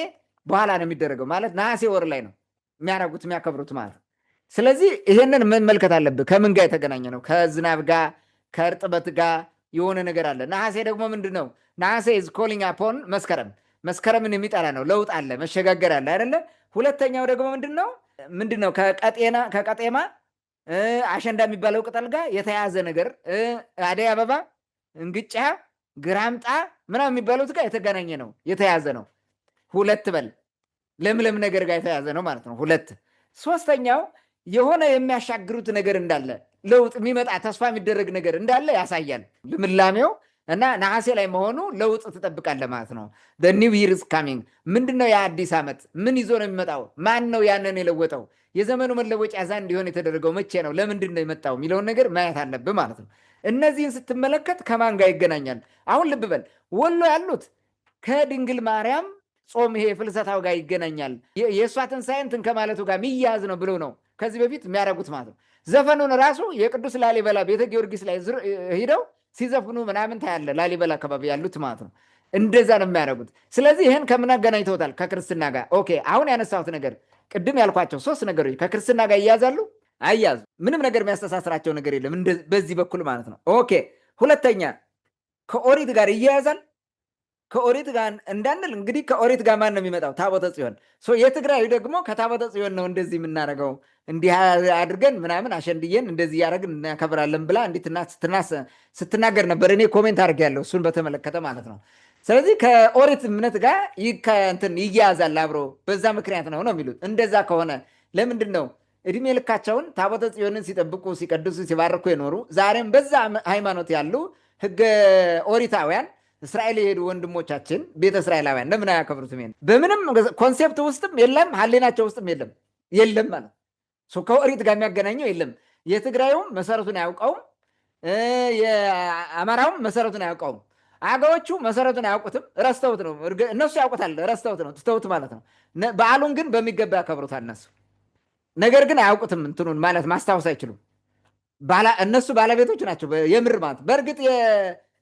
በኋላ ነው የሚደረገው ማለት ነሐሴ ወር ላይ ነው የሚያደርጉት የሚያከብሩት ማለት። ስለዚህ ይሄንን መመልከት አለብህ። ከምን ጋር የተገናኘ ነው? ከዝናብ ጋር ከእርጥበት ጋር የሆነ ነገር አለ። ነሐሴ ደግሞ ምንድን ነው? ነሐሴ ኢዝ ኮሊንግ አፖን መስከረምን የሚጠራ ነው። ለውጥ አለ፣ መሸጋገር አለ አይደለ? ሁለተኛው ደግሞ ምንድን ነው? ከቀጤማ አሸንዳ የሚባለው ቅጠል ጋር የተያዘ ነገር፣ አደይ አበባ፣ እንግጫ፣ ግራምጣ ምናምን የሚባሉት ጋር የተገናኘ ነው፣ የተያዘ ነው። ሁለት በል ለምለም ነገር ጋር የተያዘ ነው ማለት ነው። ሁለት ሶስተኛው የሆነ የሚያሻግሩት ነገር እንዳለ ለውጥ የሚመጣ ተስፋ የሚደረግ ነገር እንዳለ ያሳያል ልምላሜው እና ነሐሴ ላይ መሆኑ ለውጥ ትጠብቃለህ ማለት ነው። ኒው ይር ኢዝ ካሚንግ። ምንድነው የአዲስ ዓመት ምን ይዞ ነው የሚመጣው? ማን ነው ያንን የለወጠው? የዘመኑ መለወጫ ዛ እንዲሆን የተደረገው መቼ ነው? ለምንድን ነው የመጣው የሚለውን ነገር ማየት አለብህ ማለት ነው። እነዚህን ስትመለከት ከማን ጋር ይገናኛል? አሁን ልብ በል ወሎ ያሉት ከድንግል ማርያም ጾም ይሄ ፍልሰታው ጋር ይገናኛል። የእሷ ትንሣኤ እንትን ከማለቱ ጋር ሚያያዝ ነው ብለው ነው ከዚህ በፊት የሚያደርጉት ማለት ነው። ዘፈኑን ራሱ የቅዱስ ላሊበላ ቤተ ጊዮርጊስ ላይ ሂደው ሲዘፍኑ ምናምን ታያለ፣ ላሊበላ አካባቢ ያሉት ማለት ነው። እንደዛ ነው የሚያደርጉት። ስለዚህ ይህን ከምን አገናኝተውታል? ከክርስትና ጋር። ኦኬ አሁን ያነሳሁት ነገር ቅድም ያልኳቸው 3 ነገሮች ከክርስትና ጋር ይያዛሉ? አያዙ። ምንም ነገር የሚያስተሳስራቸው ነገር የለም በዚህ በኩል ማለት ነው። ኦኬ ሁለተኛ ከኦሪት ጋር ይያያዛል? ከኦሪት ጋር እንዳንል እንግዲህ ከኦሪት ጋር ማን ነው የሚመጣው? ታቦተ ጽዮን። የትግራዩ ደግሞ ከታቦተ ጽዮን ነው እንደዚህ የምናደርገው፣ እንዲህ አድርገን ምናምን አሸንድዬን እንደዚህ እያደረግን እናከብራለን ብላ እንዴት ስትናገር ነበር። እኔ ኮሜንት አድርጌያለሁ እሱን በተመለከተ ማለት ነው። ስለዚህ ከኦሪት እምነት ጋር እንትን ይያያዛል አብሮ፣ በዛ ምክንያት ነው የሚሉት። እንደዛ ከሆነ ለምንድን ነው እድሜ ልካቸውን ታቦተ ጽዮንን ሲጠብቁ ሲቀድሱ ሲባርኩ የኖሩ ዛሬም በዛ ሃይማኖት ያሉ ህገ ኦሪታውያን እስራኤል የሄዱ ወንድሞቻችን ቤተ እስራኤላውያን ለምን አያከብሩትም? በምንም ኮንሴፕት ውስጥም የለም፣ ህሊናቸው ውስጥም የለም ማለት ከኦሪት ጋር የሚያገናኘው የለም። የትግራዩም መሰረቱን አያውቀውም፣ የአማራውም መሰረቱን አያውቀውም። አገዎቹ መሰረቱን አያውቁትም፣ ረስተውት ነው። እነሱ ያውቁታል፣ ረስተውት ነው፣ ትተውት ማለት ነው። በዓሉን ግን በሚገባ ያከብሩታል እነሱ። ነገር ግን አያውቁትም፣ እንትኑን ማለት ማስታወስ አይችሉም። እነሱ ባለቤቶች ናቸው የምር ማለት። በእርግጥ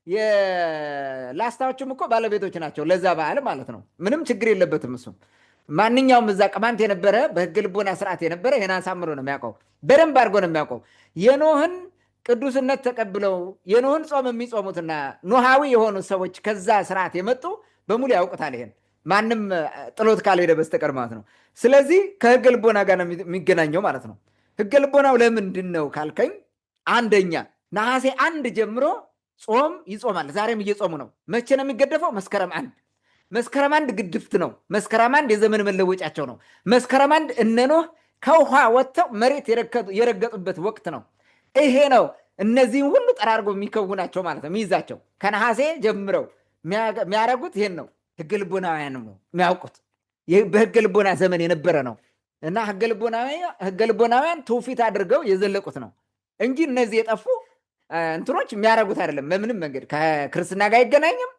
የላስታዎችም እኮ ባለቤቶች ናቸው ለዛ በዓል ማለት ነው። ምንም ችግር የለበትም እሱ። ማንኛውም እዛ ቅማንት የነበረ በህገ ልቦና ስርዓት የነበረ ይህን አሳምሮ ነው የሚያውቀው፣ በደንብ አድርጎ ነው የሚያውቀው። የኖህን ቅዱስነት ተቀብለው የኖህን ጾም የሚጾሙትና ኖሃዊ የሆኑ ሰዎች ከዛ ስርዓት የመጡ በሙሉ ያውቁታል። ይሄን ማንም ጥሎት ካልሄደ በስተቀር ማለት ነው። ስለዚህ ከህገ ልቦና ጋር ነው የሚገናኘው ማለት ነው። ህገ ልቦናው ለምንድን ነው ካልከኝ፣ አንደኛ ነሐሴ 1 ጀምሮ ጾም ይጾማል። ዛሬም እየጾሙ ነው። መቼ ነው የሚገደፈው? መስከረም 1። መስከረም 1 ግድፍት ነው። መስከረም 1 የዘመን መለወጫቸው ነው። መስከረም 1 እነ ኖህ ከውሃ ወጥተው መሬት የረገጡበት ወቅት ነው። ይሄ ነው እነዚህም ሁሉ ጠራርጎ የሚከውናቸው ማለት ነው። የሚይዛቸው ከነሐሴ ጀምረው የሚያደርጉት ይሄን ነው። ህገ ልቦናውያን ነው የሚያውቁት። በህገ ልቦና ዘመን የነበረ ነው እና ህገ ልቦናውያን ትውፊት አድርገው የዘለቁት ነው እንጂ እነዚህ የጠፉ እንትኖች የሚያደርጉት አይደለም። በምንም መንገድ ከክርስትና ጋር አይገናኝም፣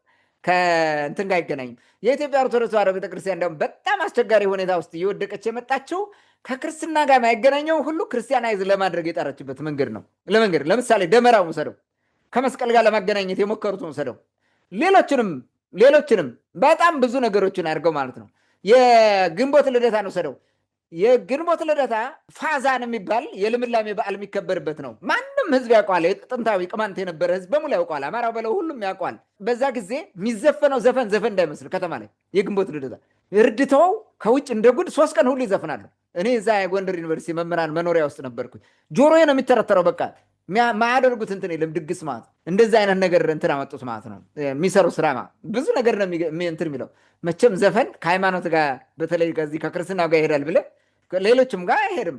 ከእንትን ጋር አይገናኝም። የኢትዮጵያ ኦርቶዶክስ ተዋሕዶ ቤተክርስቲያን ደግሞ በጣም አስቸጋሪ ሁኔታ ውስጥ እየወደቀች የመጣችው ከክርስትና ጋር የማይገናኘው ሁሉ ክርስቲያናይዝ ለማድረግ የጠረችበት መንገድ ነው። ለምሳሌ ደመራው ውሰደው፣ ከመስቀል ጋር ለማገናኘት የሞከሩት ውሰደው፣ ሌሎችንም በጣም ብዙ ነገሮችን አድርገው ማለት ነው። የግንቦት ልደታን ውሰደው። የግንቦት ልደታ ፋዛን የሚባል የልምላሜ በዓል የሚከበርበት ነው። ማንም ህዝብ ያውቀዋል። ጥንታዊ ቅማንት የነበረ ህዝብ በሙሉ ያውቀዋል። አማራው በለው ሁሉም ያውቀዋል። በዛ ጊዜ የሚዘፈነው ዘፈን እንዳይመስል ከተማ ላይ የግንቦት ልደታ እርድተው ከውጭ እንደ ጉድ 3 ቀን ሁሉ ይዘፍናሉ። እኔ እዛ የጎንደር ዩኒቨርሲቲ መምህራን መኖሪያ ውስጥ ነበርኩኝ። ጆሮዬ ነው የሚተረተረው። በቃ ማያደርጉት እንትን የለም። ድግስ ማለት እንደዚህ አይነት ነገር እንትን አመጡት ማለት ነው። የሚሰሩ ስራ ብዙ ነገር ነው እንትን የሚለው። መቼም ዘፈን ከሃይማኖት ጋር በተለይ ከዚህ ከክርስትና ጋር ይሄዳል ብለህ ሌሎችም ጋር አይሄድም።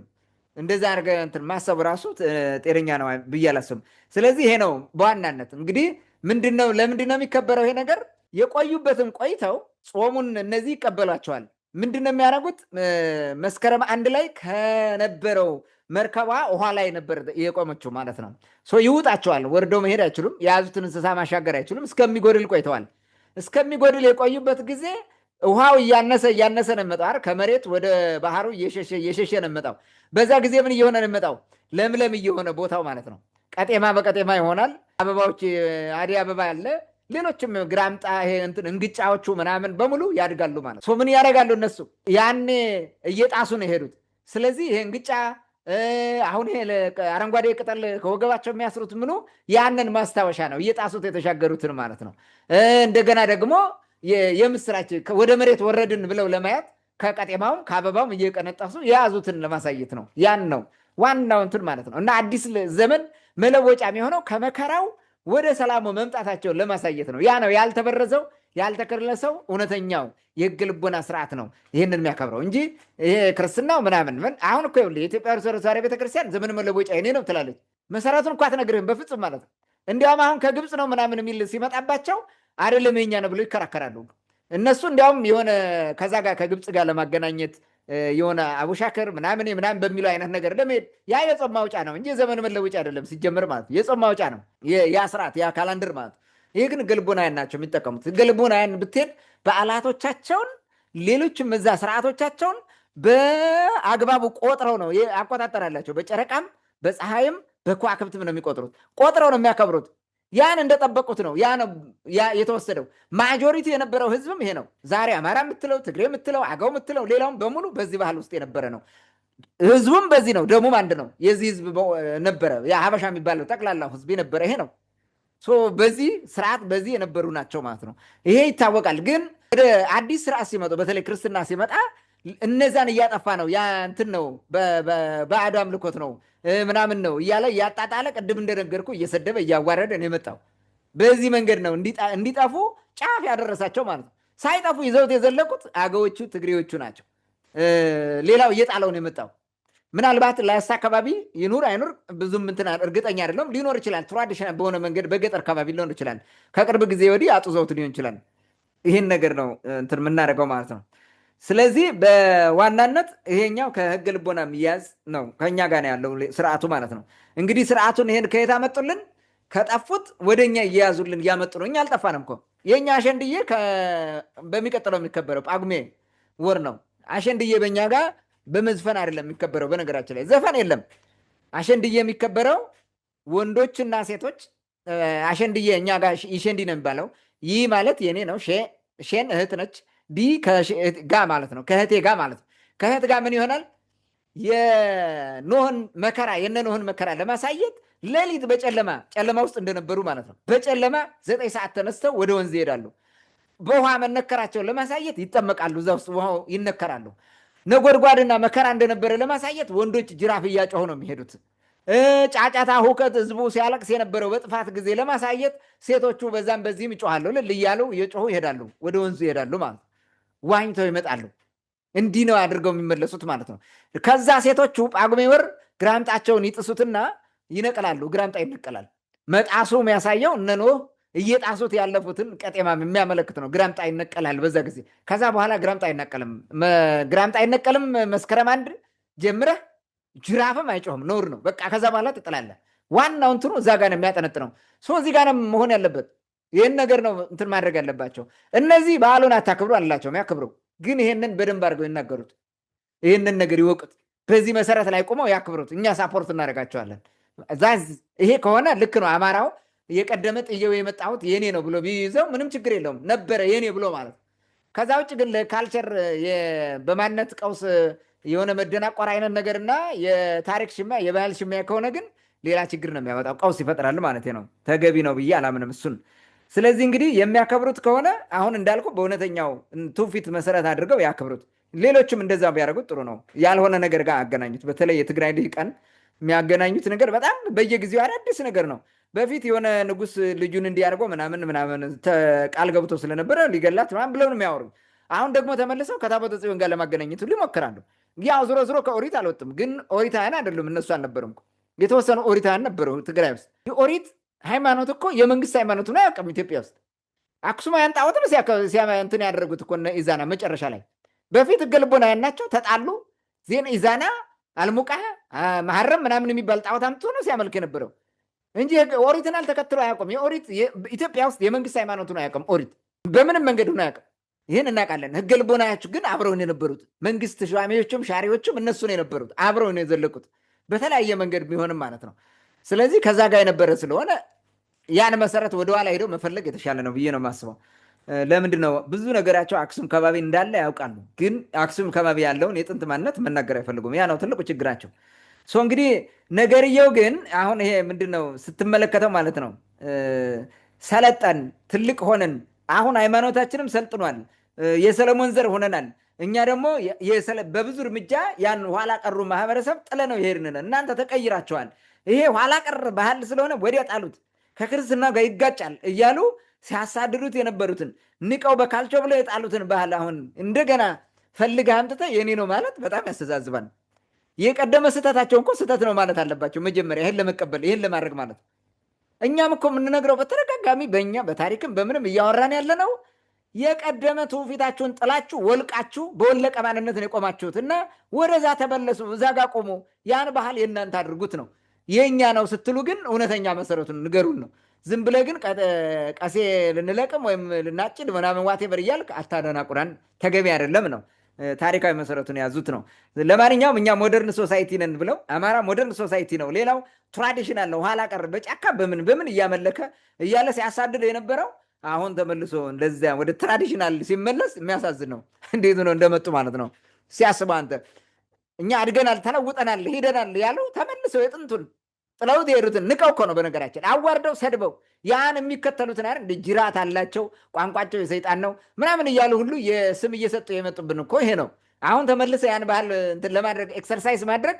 እንደዛ አድርገህ እንትን ማሰቡ ራሱ ጤነኛ ነው ብዬ አላስብም። ስለዚህ ይሄ ነው በዋናነት እንግዲህ ለምንድን ነው የሚከበረው ይሄ ነገር? የቆዩበትም ቆይተው ጾሙን እነዚህ ይቀበሏቸዋል። ምንድን ነው የሚያደርጉት? መስከረም 1 ላይ ከነበረው መርከቧ ውሃ ላይ ነበር የቆመችው ማለት ነው። ይውጣቸዋል። ወርደው መሄድ አይችሉም። የያዙትን እንስሳ ማሻገር አይችሉም። እስከሚጎድል ቆይተዋል። እስከሚጎድል የቆዩበት ጊዜ ውሃው እያነሰ ነው የሚመጣው። ከመሬት ወደ ባህሩ እየሸሸ ነው የሚመጣው። በዛ ጊዜ ምን እየሆነ ነው የሚመጣው? ለምለም እየሆነ ቦታው ማለት ነው። ቀጤማ በቀጤማ ይሆናል። አበባዎች አደይ አበባ ያለ ሌሎችም ግራምጣ እንግጫዎቹ ምናምን በሙሉ ያድጋሉ ማለት ነው። ምን ያደርጋሉ እነሱ? ያኔ እየጣሱ ነው የሄዱት። ስለዚህ ይሄ እንግጫ አሁን ይሄ አረንጓዴ ቅጠል ከወገባቸው የሚያስሩት ምኑ ያንን ማስታወሻ ነው። እየጣሱት የተሻገሩትን ማለት ነው። እንደገና ደግሞ የምስራች ወደ መሬት ወረድን ብለው ለማየት ከቀጤማውም ከአበባውም እየቀነጠሱ የያዙትን ለማሳየት ነው። ያን ነው ዋናው እንትን ማለት ነው። እና አዲስ ዘመን መለወጫ የሚሆነው ከመከራው ወደ ሰላሙ መምጣታቸውን ለማሳየት ነው። ያ ነው ያልተበረዘው ያልተከለሰው እውነተኛው የህገ ልቦና ስርዓት ነው ይህንን የሚያከብረው እንጂ ይሄ ክርስትናው ምናምን አሁን እኮ የኢትዮጵያ ኦርቶዶክስ ተዋሕዶ ቤተክርስቲያን ዘመን መለወጫ የኔ ነው ትላለች። መሰረቱን እኮ አትነግርህም በፍጹም ማለት ነው። እንዲያውም አሁን ከግብፅ ነው ምናምን የሚል ሲመጣባቸው አይደለም የኛ ነው ብሎ ይከራከራሉ። እነሱ እንዲያውም የሆነ ከዛ ጋር ከግብፅ ጋር ለማገናኘት የሆነ አቡሻክር ምናምን በሚለው አይነት ነገር ለመሄድ ያ የጾም ማውጫ ነው እንጂ የዘመን መለወጫ አይደለም ሲጀምር ማለት ነው። የጾም ማውጫ ነው ያ ስርዓት ያ ካላንደር ማለት። ይህ ግን ህገ ልቦናውያን ናቸው የሚጠቀሙት። ህገ ልቦናውያን ብትሄድ በዓላቶቻቸውን ሌሎችም እዛ ስርዓቶቻቸውን በአግባቡ ቆጥረው ነው አቆጣጠር አላቸው። በጨረቃም በፀሐይም በከዋክብትም ነው የሚቆጥሩት። ቆጥረው ነው የሚያከብሩት። ያን እንደጠበቁት ነው የተወሰደው። ማጆሪቲ የነበረው ህዝብም ይሄ ነው። ዛሬ አማራ የምትለው ትግሬ የምትለው አገው የምትለው ሌላውም በሙሉ በዚህ ባህል ውስጥ የነበረ ነው። ህዝቡም በዚህ ነው። ደሙም አንድ ነው። የዚህ ህዝብ ነበረ። ሀበሻ የሚባለው ጠቅላላው ህዝብ የነበረ ይሄ ነው። በዚህ ስርዓት በዚህ የነበሩ ናቸው ማለት ነው። ይሄ ይታወቃል። ግን ወደ አዲስ ስርዓት ሲመጡ በተለይ ክርስትና ሲመጣ እነዛን እያጠፋ ነው። ያ እንትን ነው በባዕድ አምልኮት ነው ምናምን ነው እያለ እያጣጣለ ቅድም እንደነገርኩ እየሰደበ እያዋረደ ነው የመጣው። በዚህ መንገድ ነው እንዲጠፉ ጫፍ ያደረሳቸው ማለት ነው። ሳይጠፉ ይዘውት የዘለቁት አገዎቹ ትግሬዎቹ ናቸው። ሌላው እየጣለው ነው የመጣው። ምናልባት ላስታ አካባቢ ይኑር አይኑር ብዙም እንትን እርግጠኛ አይደለም። ሊኖር ይችላል። ትራዲሽናል በሆነ መንገድ በገጠር አካባቢ ሊኖር ይችላል። ከቅርብ ጊዜ ወዲህ አጡዘውት ሊሆን ይችላል። ይህን ነገር ነው እንትን የምናደርገው ማለት ነው። ስለዚህ በዋናነት ይሄኛው ከህገ ልቦና የሚያዝ ነው። ከኛ ጋር ነው ያለው ስርዓቱ ማለት ነው። እንግዲህ ስርዓቱን ይሄን ከየት አመጡልን? ከጠፉት ወደኛ እየያዙልን እያመጡ ነው። እኛ አልጠፋንም እኮ። የእኛ አሸንድዬ በሚቀጥለው የሚከበረው ጳጉሜ ወር ነው። አሸንድዬ በእኛ ጋር በመዝፈን አይደለም የሚከበረው። በነገራችን ላይ ዘፈን የለም። አሸንድዬ የሚከበረው ወንዶችና ሴቶች አሸንድዬ እኛ ጋር ይሸንዲ ነው የሚባለው። ይህ ማለት የኔ ነው። ሼን እህት ነች። ዲ ጋ ማለት ነው። ከእህቴ ጋር ማለት ነው። ከእህት ጋር ምን ይሆናል? የኖህን መከራ የነ ኖህን መከራ ለማሳየት ሌሊት ጨለማ ውስጥ እንደነበሩ ማለት ነው። በጨለማ 9 ሰዓት ተነስተው ወደ ወንዝ ይሄዳሉ። በውሃ መነከራቸውን ለማሳየት ይጠመቃሉ። እዛ ውስጥ ውሃው ይነከራሉ። ነጎድጓድና መከራ እንደነበረ ለማሳየት ወንዶች ጅራፍ እያጮሁ ነው የሚሄዱት። ጫጫታ፣ ሁከት፣ ህዝቡ ሲያለቅስ የነበረው በጥፋት ጊዜ ለማሳየት ሴቶቹ በዛም በዚህም ይጮሃሉ። ልል እያሉ እየጮሁ ይሄዳሉ፣ ወደ ወንዙ ይሄዳሉ ማለት ነው። ዋኝተው ይመጣሉ። እንዲህ ነው አድርገው የሚመለሱት ማለት ነው። ከዛ ሴቶቹ ጳጉሜ ወር ግራምጣቸውን ይጥሱትና ይነቅላሉ። ግራምጣ ይነቀላል። መጣሱ የሚያሳየው እነ ኖህ እየጣሱት ያለፉትን ቀጤማ የሚያመለክት ነው። ግራምጣ ይነቀላል በዛ ጊዜ። ከዛ በኋላ ግራምጣ አይነቀልም። መስከረም 1 ጀምረህ ጅራፍም አይጮህም፣ ነውር ነው። በቃ ከዛ በኋላ ትጥላለህ። ዋናው እንትኑ እዛ ጋር ነው የሚያጠነጥነው። እዚህ ጋር ነው መሆን ያለበት። ይህን ነገር ነው እንትን ማድረግ ያለባቸው። እነዚህ በዓሉን አታክብሩ አላቸውም፣ ያክብሩ። ግን ይሄንን በደንብ አድርገው ይናገሩት፣ ይህንን ነገር ይወቁት። በዚህ መሰረት ላይ ቁመው ያክብሩት። እኛ ሳፖርት እናደርጋቸዋለን። ይሄ ከሆነ ልክ ነው። አማራው የቀደመ ጥየው የመጣሁት የኔ ነው ብሎ ቢይዘው ምንም ችግር የለውም ነበረ የኔ ብሎ ማለት። ከዛ ውጭ ግን ለካልቸር በማንነት ቀውስ የሆነ መደናቆር አይነት ነገርና የታሪክ ሽሚያ የባህል ሽሚያ ከሆነ ግን ሌላ ችግር ነው የሚያመጣው፣ ቀውስ ይፈጥራል ማለት ነው። ተገቢ ነው ብዬ አላምንም እሱን። ስለዚህ እንግዲህ የሚያከብሩት ከሆነ አሁን እንዳልኩ በእውነተኛው ትውፊት መሰረት አድርገው ያከብሩት። ሌሎችም እንደዛ ቢያደርጉት ጥሩ ነው። ያልሆነ ነገር ጋር አገናኙት። በተለይ የትግራይ ልሂቃን የሚያገናኙት ነገር በጣም በየጊዜው አዳዲስ ነገር ነው። በፊት የሆነ ንጉስ ልጁን እንዲያደርገው ምናምን ቃል ገብቶ ስለነበረ ሊገላት ምናምን ብለው ነው የሚያወሩ። አሁን ደግሞ ተመልሰው ከታቦተ ጽዮን ጋር ለማገናኘት ሁሉ ይሞክራሉ። ያው ዞሮ ከኦሪት አልወጡም። ግን ኦሪታውያን አይደሉም እነሱ አልነበሩም። የተወሰኑ ኦሪታውያን ነበሩ ትግራይ ውስጥ። የኦሪት ሃይማኖት እኮ የመንግስት ሃይማኖት ነው አያውቅም ኢትዮጵያ ውስጥ። አክሱማውያን ጣዖት ነው እንትን ያደረጉት እኮ ኢዛና መጨረሻ ላይ። በፊት ህገ ልቦናውያን ናቸው፣ ተጣሉ። ዜና ኢዛና አልሙቃ መሐረም ምናምን የሚባል ጣዖት አምጥቶ ነው ሲያመልክ የነበረው እንጂ ኦሪትን አልተከትሎ አያውቅም። የኦሪት ኢትዮጵያ ውስጥ የመንግስት ሃይማኖት ነው አያውቅም። ኦሪት በምንም መንገድ ሆኖ አያውቅም። ይህን እናውቃለን። ህገ ልቦናያችሁ ግን አብረውን የነበሩት መንግስት ሿሚዎቹም ሻሪዎቹም እነሱ ነው የነበሩት፣ አብረውን የዘለቁት በተለያየ መንገድ ቢሆንም ማለት ነው። ስለዚህ ከዛ ጋር የነበረ ስለሆነ ያን መሰረት ወደኋላ ሄደው መፈለግ የተሻለ ነው ብዬ ነው የማስበው። ለምንድን ነው ብዙ ነገራቸው አክሱም ከባቢ እንዳለ ያውቃሉ፣ ግን አክሱም ከባቢ ያለውን የጥንት ማንነት መናገር አይፈልጉም። ያ ነው ትልቁ ችግራቸው። እንግዲህ ነገርየው ግን አሁን ይሄ ምንድን ነው ስትመለከተው ማለት ነው ሰለጠን ትልቅ ሆነን አሁን ሃይማኖታችንም ሰልጥኗል፣ የሰለሞን ዘር ሆነናል። እኛ ደግሞ በብዙ እርምጃ ያን ኋላ ቀሩ ማህበረሰብ ጥለ ነው የሄድን። እናንተ ተቀይራቸዋል፣ ይሄ ኋላ ቀር ባህል ስለሆነ ወዲያ ጣሉት፣ ከክርስትና ጋር ይጋጫል እያሉ ሲያሳድዱት የነበሩትን ንቀው በካልቾ ብለው የጣሉትን ባህል አሁን እንደገና ፈልገህ አምጥተህ የኔ ነው ማለት በጣም ያስተዛዝባል። የቀደመ ስህተታቸው እኮ ስህተት ነው ማለት አለባቸው መጀመሪያ፣ ይህን ለመቀበል ይህን ለማድረግ ማለት። እኛም እኮ የምንነግረው በተደጋጋሚ በእኛ በታሪክም በምንም እያወራን ያለ ነው። የቀደመ ትውፊታችሁን ጥላችሁ ወልቃችሁ በወለቀ ማንነት ነው የቆማችሁት እና ወደዛ ተመለሱ፣ እዛ ጋር ቆሙ፣ ያን ባህል የእናንተ አድርጉት ነው። የእኛ ነው ስትሉ ግን እውነተኛ መሰረቱን ንገሩን ነው። ዝም ብለህ ግን ቀሴ ልንለቅም ወይም ልናጭድ ምናምን ዋቴቨር እያልክ አታደናቁራን፣ ተገቢ አይደለም ነው። ታሪካዊ መሰረቱን ያዙት ነው። ለማንኛውም እኛ ሞደርን ሶሳይቲ ነን ብለው አማራ ሞደርን ሶሳይቲ ነው፣ ሌላው ትራዲሽናል ነው፣ ኋላ ቀር በጫካ በምን እያመለከ እያለ ሲያሳድድ የነበረው አሁን ተመልሶ እንደዚያ ወደ ትራዲሽናል ሲመለስ የሚያሳዝን ነው። እንዴት ነው እንደመጡ ማለት ነው ሲያስበው። አንተ እኛ አድገናል፣ ተለውጠናል፣ ሄደናል ያሉ ተመልሰው የጥንቱን ጥለውት የሄዱትን ንቀው እኮ ነው በነገራችን፣ አዋርደው ሰድበው ያን የሚከተሉትን አይደል ጅራት አላቸው፣ ቋንቋቸው የሰይጣን ነው ምናምን እያሉ ሁሉ የስም እየሰጡ የመጡብን እኮ ይሄ ነው። አሁን ተመልሰ ያን ባህል እንትን ለማድረግ ኤክሰርሳይዝ ማድረግ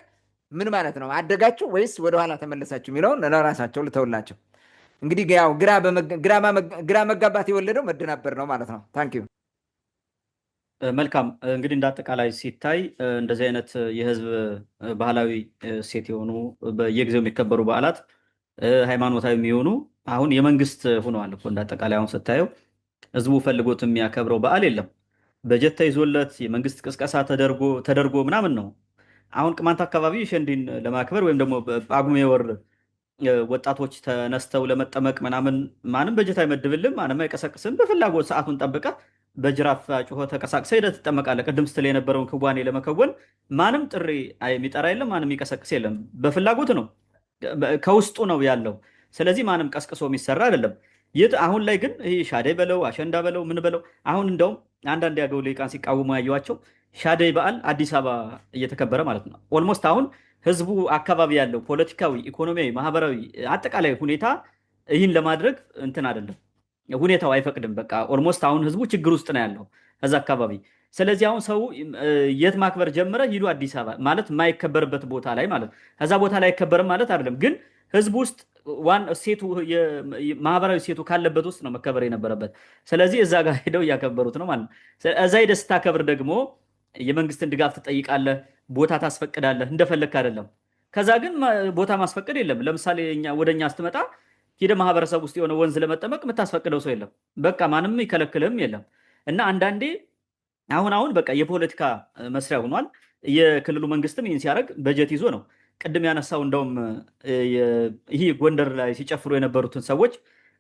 ምን ማለት ነው? አደጋችሁ ወይስ ወደኋላ ተመለሳችሁ የሚለውን ለራሳቸው ልተውላቸው። እንግዲህ ያው ግራ መጋባት የወለደው መደናበር ነው ማለት ነው። ታንኪዩ መልካም እንግዲህ እንደ አጠቃላይ ሲታይ እንደዚህ አይነት የህዝብ ባህላዊ እሴት የሆኑ በየጊዜው የሚከበሩ በዓላት ሃይማኖታዊ የሚሆኑ አሁን የመንግስት ሆነዋል እኮ እንደ አጠቃላይ አሁን ስታየው ህዝቡ ፈልጎት የሚያከብረው በዓል የለም። በጀት ተይዞለት የመንግስት ቅስቀሳ ተደርጎ ምናምን ነው። አሁን ቅማንት አካባቢ ሸንዲን ለማክበር ወይም ደግሞ በጳጉሜ ወር ወጣቶች ተነስተው ለመጠመቅ ምናምን ማንም በጀት አይመድብልም፣ ማንም አይቀሰቅስም። በፍላጎት ሰዓቱን ጠብቀ በጅራፍ ጩኸ ተቀሳቅሰ ሄደህ ትጠመቃለህ። ቅድም ስትል የነበረውን ክዋኔ ለመከወን ማንም ጥሪ የሚጠራ የለም፣ ማንም የሚቀሰቅስ የለም። በፍላጎት ነው፣ ከውስጡ ነው ያለው። ስለዚህ ማንም ቀስቅሶ የሚሰራ አይደለም። አሁን ላይ ግን ይህ ሻደይ በለው አሸንዳ በለው ምን በለው አሁን እንደውም አንዳንድ ያገው ልሂቃን ሲቃወሙ ያየዋቸው ሻደይ በዓል አዲስ አበባ እየተከበረ ማለት ነው። ኦልሞስት አሁን ህዝቡ አካባቢ ያለው ፖለቲካዊ፣ ኢኮኖሚያዊ፣ ማህበራዊ አጠቃላይ ሁኔታ ይህን ለማድረግ እንትን አይደለም፣ ሁኔታው አይፈቅድም። በቃ ኦልሞስት አሁን ህዝቡ ችግር ውስጥ ነው ያለው እዛ አካባቢ። ስለዚህ አሁን ሰው የት ማክበር ጀመረ? ሂዱ አዲስ አበባ ማለት የማይከበርበት ቦታ ላይ ማለት ነው። ከዛ ቦታ ላይ አይከበርም ማለት አይደለም፣ ግን ህዝቡ ውስጥ ዋን ሴቱ ማህበራዊ ሴቱ ካለበት ውስጥ ነው መከበር የነበረበት። ስለዚህ እዛ ጋር ሄደው እያከበሩት ነው ማለት ነው። እዛ ሄደህ ስታከብር ደግሞ የመንግስትን ድጋፍ ትጠይቃለህ፣ ቦታ ታስፈቅዳለህ፣ እንደፈለግክ አይደለም። ከዛ ግን ቦታ ማስፈቀድ የለም። ለምሳሌ ወደ እኛ ስትመጣ ሄደህ ማህበረሰብ ውስጥ የሆነ ወንዝ ለመጠመቅ የምታስፈቅደው ሰው የለም። በቃ ማንም ይከለክልህም የለም። እና አንዳንዴ አሁን በቃ የፖለቲካ መስሪያ ሆኗል። የክልሉ መንግስትም ይህን ሲያደርግ በጀት ይዞ ነው። ቅድም ያነሳው እንደውም ይህ ጎንደር ላይ ሲጨፍሩ የነበሩትን ሰዎች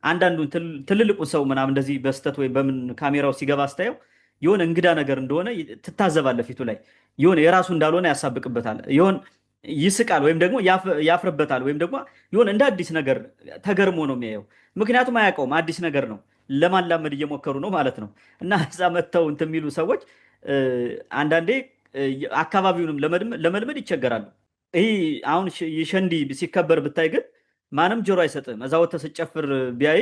አንዳንዱን ትልልቁን ሰው ምናምን እንደዚህ በስተት ወይም በምን ካሜራው ሲገባ ስታየው የሆነ እንግዳ ነገር እንደሆነ ትታዘባለህ። ፊቱ ላይ የሆነ የራሱ እንዳልሆነ ያሳብቅበታል፣ ይሆን ይስቃል፣ ወይም ደግሞ ያፍርበታል፣ ወይም ደግሞ የሆነ እንደ አዲስ ነገር ተገርሞ ነው የሚያየው። ምክንያቱም አያውቀውም፣ አዲስ ነገር ነው፣ ለማላመድ እየሞከሩ ነው ማለት ነው። እና እዛ መጥተው እንትን የሚሉ ሰዎች አንዳንዴ አካባቢውንም ለመልመድ ይቸገራሉ። ይህ አሁን የሸንዲ ሲከበር ብታይ ግን ማንም ጆሮ አይሰጥም። እዛ ወጥተህ ስትጨፍር ቢያይ